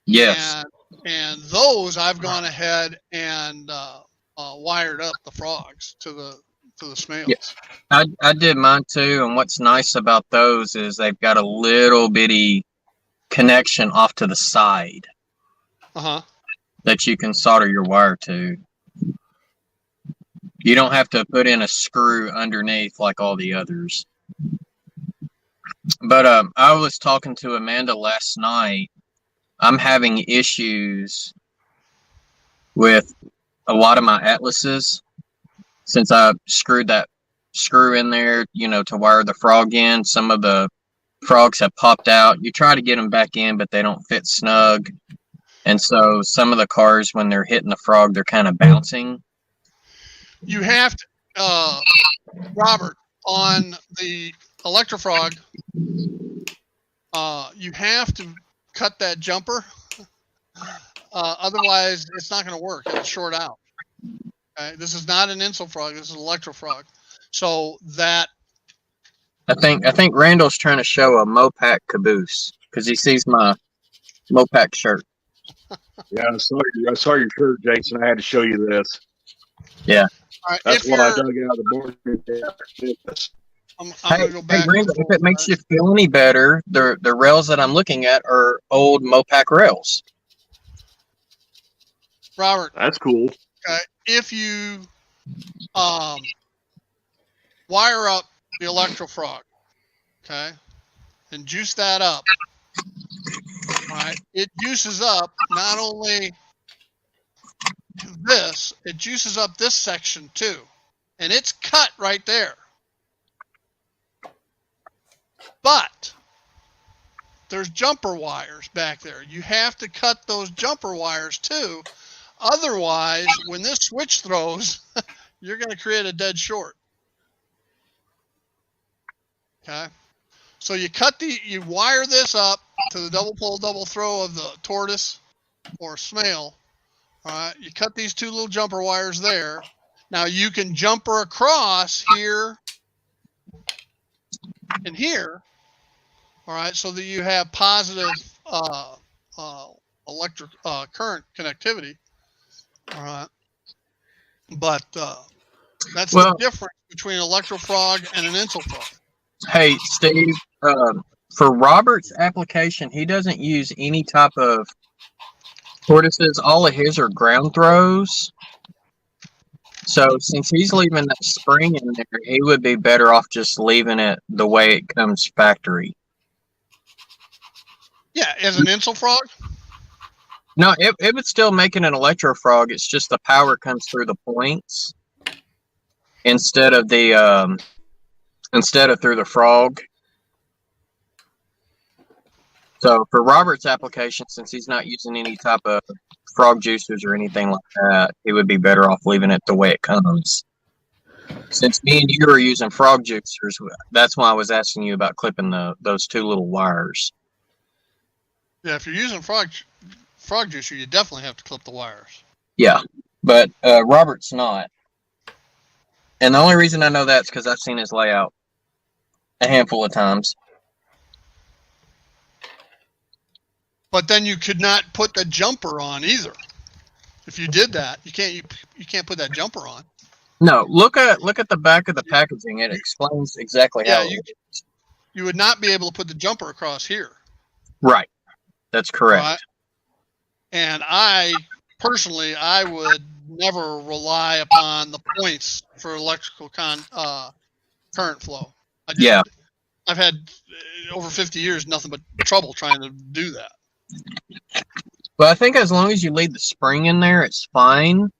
Yes. And those I've gone ahead and wired up the frogs to the snails. Yeah. I did mine too, and what's nice about those is they've got a little bitty connection off to the side that you can solder your wire to. You don't have to put in a screw underneath like all the others. But I was talking to Amanda last night. I'm having issues with a lot of my Atlases since I screwed that screw in there, to wire the frog in. Some of the frogs have popped out. You try to get them back in, but they don't fit snug. And so some of the cars, when they're hitting the frog, they're kind of bouncing. You have to, Robert, on the Electrofrog, you have to cut that jumper. Otherwise, it's not going to work. It'll short out. Okay? This is not an Insel frog. This is an Electrofrog. So that. I think Randall's trying to show a Mopac caboose because he sees my Mopac shirt. Yeah, I saw your shirt, Jason. I had to show you this. Yeah. All right, that's what I dug out of the board. I'm gonna go back. Hey, Randall, if it makes you feel any better, the rails that I'm looking at are old Mopac rails. Robert, that's cool. Okay, if you wire up the Electrofrog, okay, and juice that up, all right, it juices up not only this, it juices up this section too, and it's cut right there. But there's jumper wires back there. You have to cut those jumper wires too. Otherwise, when this switch throws, you're going to create a dead short. Okay. So you wire this up to the double pull, double throw of the tortoise or snail. All right. You cut these two little jumper wires there. Now you can jumper across here and here. All right. So that you have positive electric current connectivity. All right. But that's the difference between an Electrofrog and an Insel frog. Hey, Steve, for Robert's application, he doesn't use any type of tortoises. All of his are ground throws. So since he's leaving that spring in there, he would be better off just leaving it the way it comes factory. Yeah, as an Insel frog? No, it would still make it an Electrofrog. It's just the power comes through the points instead of through the frog. So for Robert's application, since he's not using any type of frog juicers or anything like that, he would be better off leaving it the way it comes. Since me and you are using frog juicers, that's why I was asking you about clipping those two little wires. Yeah, if you're using frog juicer, you definitely have to clip the wires. Yeah, but Robert's not. And the only reason I know that is because I've seen his layout a handful of times. But then you could not put the jumper on either. If you did that, you can't put that jumper on. No, look at the back of the packaging. It explains exactly how. Yeah, you would not be able to put the jumper across here. Right. That's correct. Right? And I personally, I would never rely upon the points for electrical current flow. Yeah. I've had over 50 years nothing but trouble trying to do that. But I think as long as you leave the spring in there, it's fine,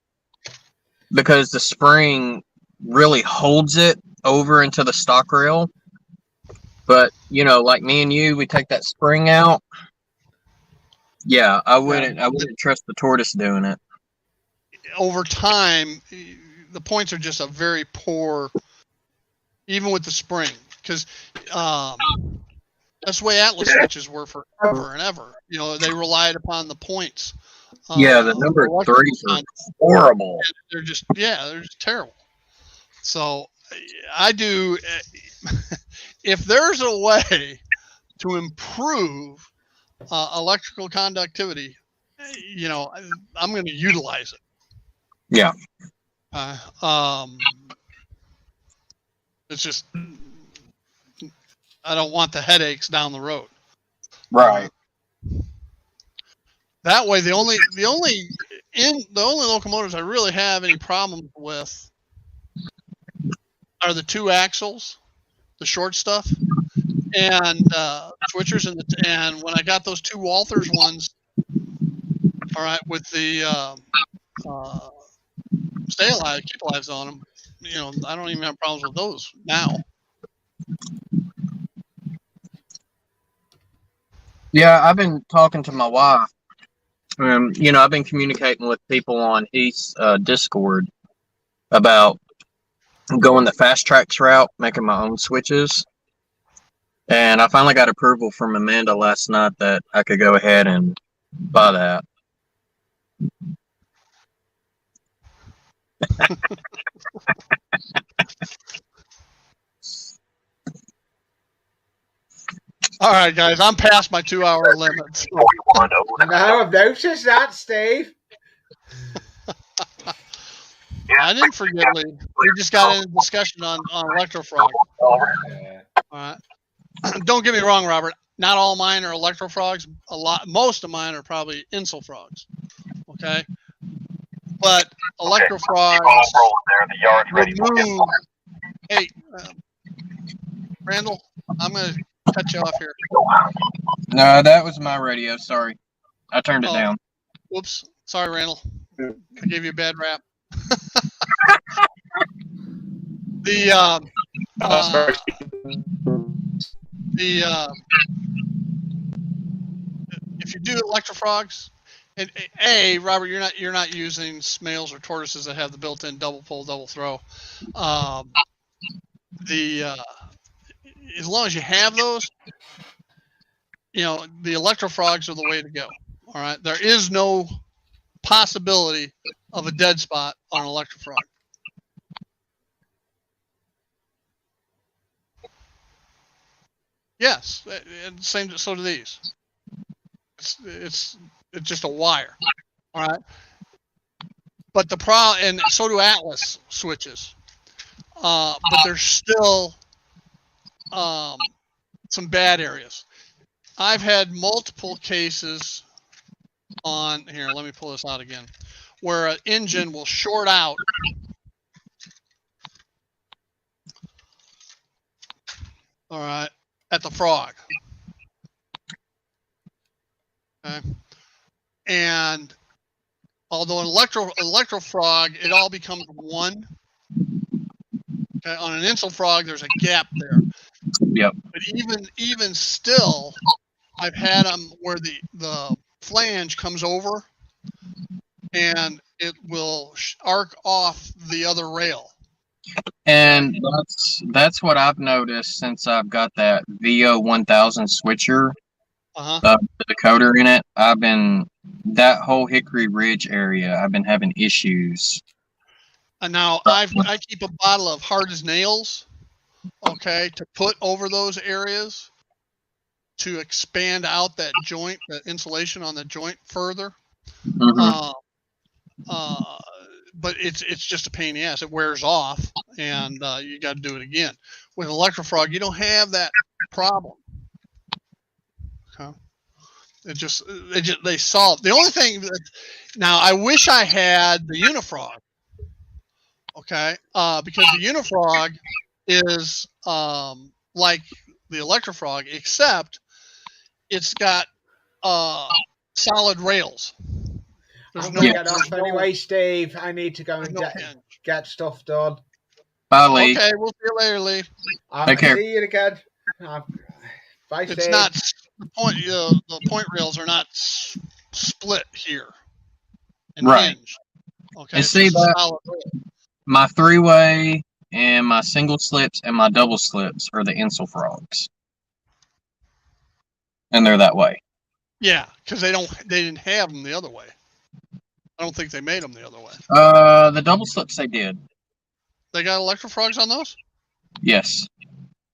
because the spring really holds it over into the stock rail. But, you know, like me and you, we take that spring out. Yeah, I wouldn't trust the tortoise doing it. Over time, the points are just a very poor, even with the spring, because that's the way Atlas switches were forever and ever. You know, they relied upon the points. Yeah, the number 3s are horrible. They're just terrible. So I do. If there's a way to improve electrical conductivity, you know, I'm going to utilize it. Yeah. It's just I don't want the headaches down the road. Right. That way, the only locomotives I really have any problems with are the 2 axles, the short stuff, and switchers, and when I got those 2 Walthers ones, all right, with the stay alive, keep alives on them, you know, I don't even have problems with those now. Yeah, I've been talking to my wife. You know, I've been communicating with people on Heath's Discord about going the fast tracks route, making my own switches. And I finally got approval from Amanda last night that I could go ahead and buy that. All right, guys, I'm past my 2-hour limit. So. No, I've noticed that, Steve. I didn't forget, Lee. We just got in a discussion on Electrofrog. Yeah. All right. Don't get me wrong, Robert. Not all mine are Electrofrogs. Most of mine are probably Insulfrogs. Okay. But Electrofrogs remove. Hey, Randall, I'm going to cut you off here. No, that was my radio. Sorry. I turned it down. Whoops. Sorry, Randall. I gave you a bad rap. If you do Electrofrogs, and Robert, you're not using Smales or tortoises that have the built-in double pull, double throw. As long as you have those, you know, the Electrofrogs are the way to go. All right, there is no possibility of a dead spot on an Electrofrog. Yes, and same. So do these. It's just a wire. All right, but the problem, and so do Atlas switches. But there's still some bad areas. I've had multiple cases on here. Let me pull this out again, where an engine will short out. All right, at the frog. Okay. And although an Electrofrog, it all becomes one. Okay. On an Insulfrog, there's a gap there. Yep. But even still, I've had them where the flange comes over, and it will arc off the other rail. And that's what I've noticed since I've got that VO 1000 switcher, the decoder in it. That whole Hickory Ridge area, I've been having issues. And now I keep a bottle of hard as nails, okay, to put over those areas. to expand out that joint, the insulation on the joint further. Mhm. But it's just a pain in the ass. It wears off, and you got to do it again. With Electrofrog, you don't have that problem. Okay. They solved the only thing. Now I wish I had the Unifrog. Okay, because the Unifrog is like the Electrofrog, except it's got solid rails. I'm no, gonna get off anyway, Steve. I need to go and get stuff done. Bye, Lee. Okay, we'll see you later, Lee. Take care. See you again. Bye, It's Steve. not the point. The point rails are not split here and Right. hinged. Okay, And see that my 3-way and my single slips and my double slips are the Insel Frogs, and they're that way. Yeah, because they didn't have them the other way. I don't think they made them the other way. The double slips they did. They got Electrofrogs on those? Yes.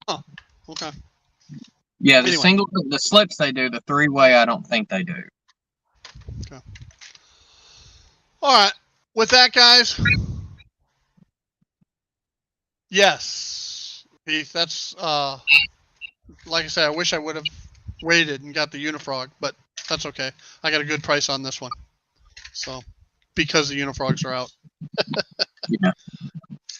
Oh, okay. Yeah, the slips they do. The 3-way, I don't think they do. Okay. All right. With that, guys. Yes, Heath. That's like I said. I wish I would have waited and got the Unifrog, but that's okay. I got a good price on this one. So, because the Unifrogs are out. Yeah.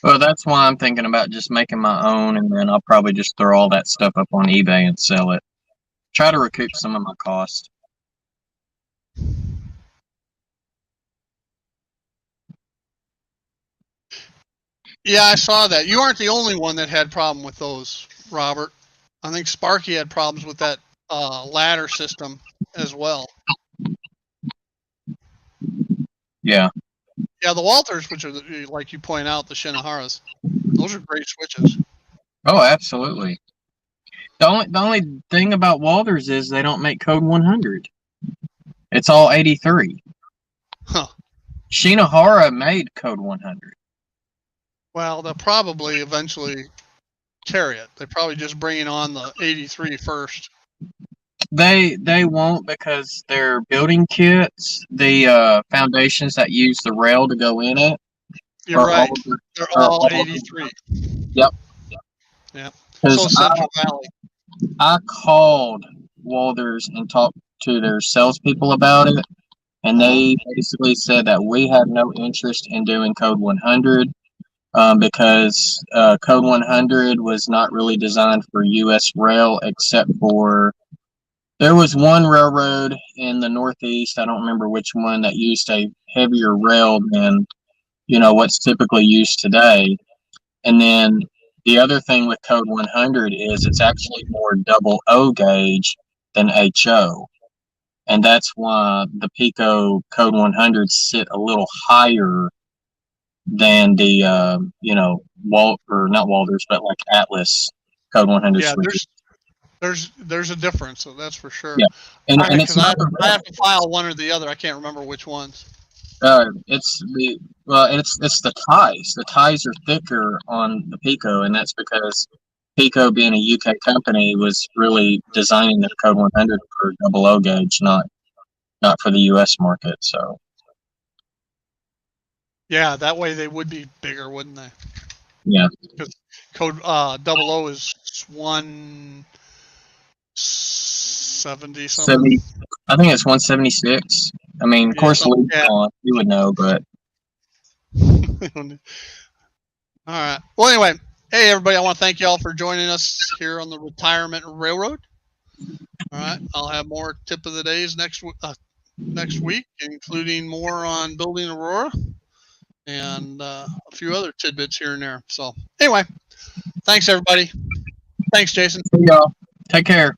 Well, that's why I'm thinking about just making my own, and then I'll probably just throw all that stuff up on eBay and sell it. Try to recoup some of my cost. Yeah, I saw that. You aren't the only one that had problem with those, Robert. I think Sparky had problems with that ladder system as well. Yeah. Yeah, the Walters, which are like you point out, the Shinoharas, those are great switches. Oh, absolutely. The only thing about Walters is they don't make code 100. It's all 83. Huh. Shinohara made code 100. Well, they'll probably eventually carry it. They're probably just bringing on the 83 first. They won't, because their building kits, the foundations that use the rail to go in it. You're right. They're all 83. Yep. Yep. So Central Valley. I called Walters and talked to their salespeople about it, and they basically said that we have no interest in doing code 100 because code 100 was not really designed for U.S. rail, except for there was one railroad in the Northeast, I don't remember which one, that used a heavier rail than what's typically used today. And then the other thing with code 100 is it's actually more double O gauge than HO. And that's why the Pico code 100 sit a little higher than the, not Walters, but like Atlas code 100 Yeah, switches. There's a difference, so that's for sure. Yeah. And it's I have to file one or the other. I can't remember which ones. It's the ties. The ties are thicker on the Pico, and that's because Pico, being a UK company, was really designing the code 100 for double O gauge, not for the US market. So yeah, that way they would be bigger, wouldn't they? Yeah. Because code double O is 170 something. I think it's 176. I mean, of course, you would know, but. All right. Well, anyway, hey everybody! I want to thank you all for joining us here on the Retirement Railroad. All right, I'll have more tip of the days next week, including more on building Aurora and a few other tidbits here and there. So, anyway, thanks everybody. Thanks, Jason. See y'all. Take care.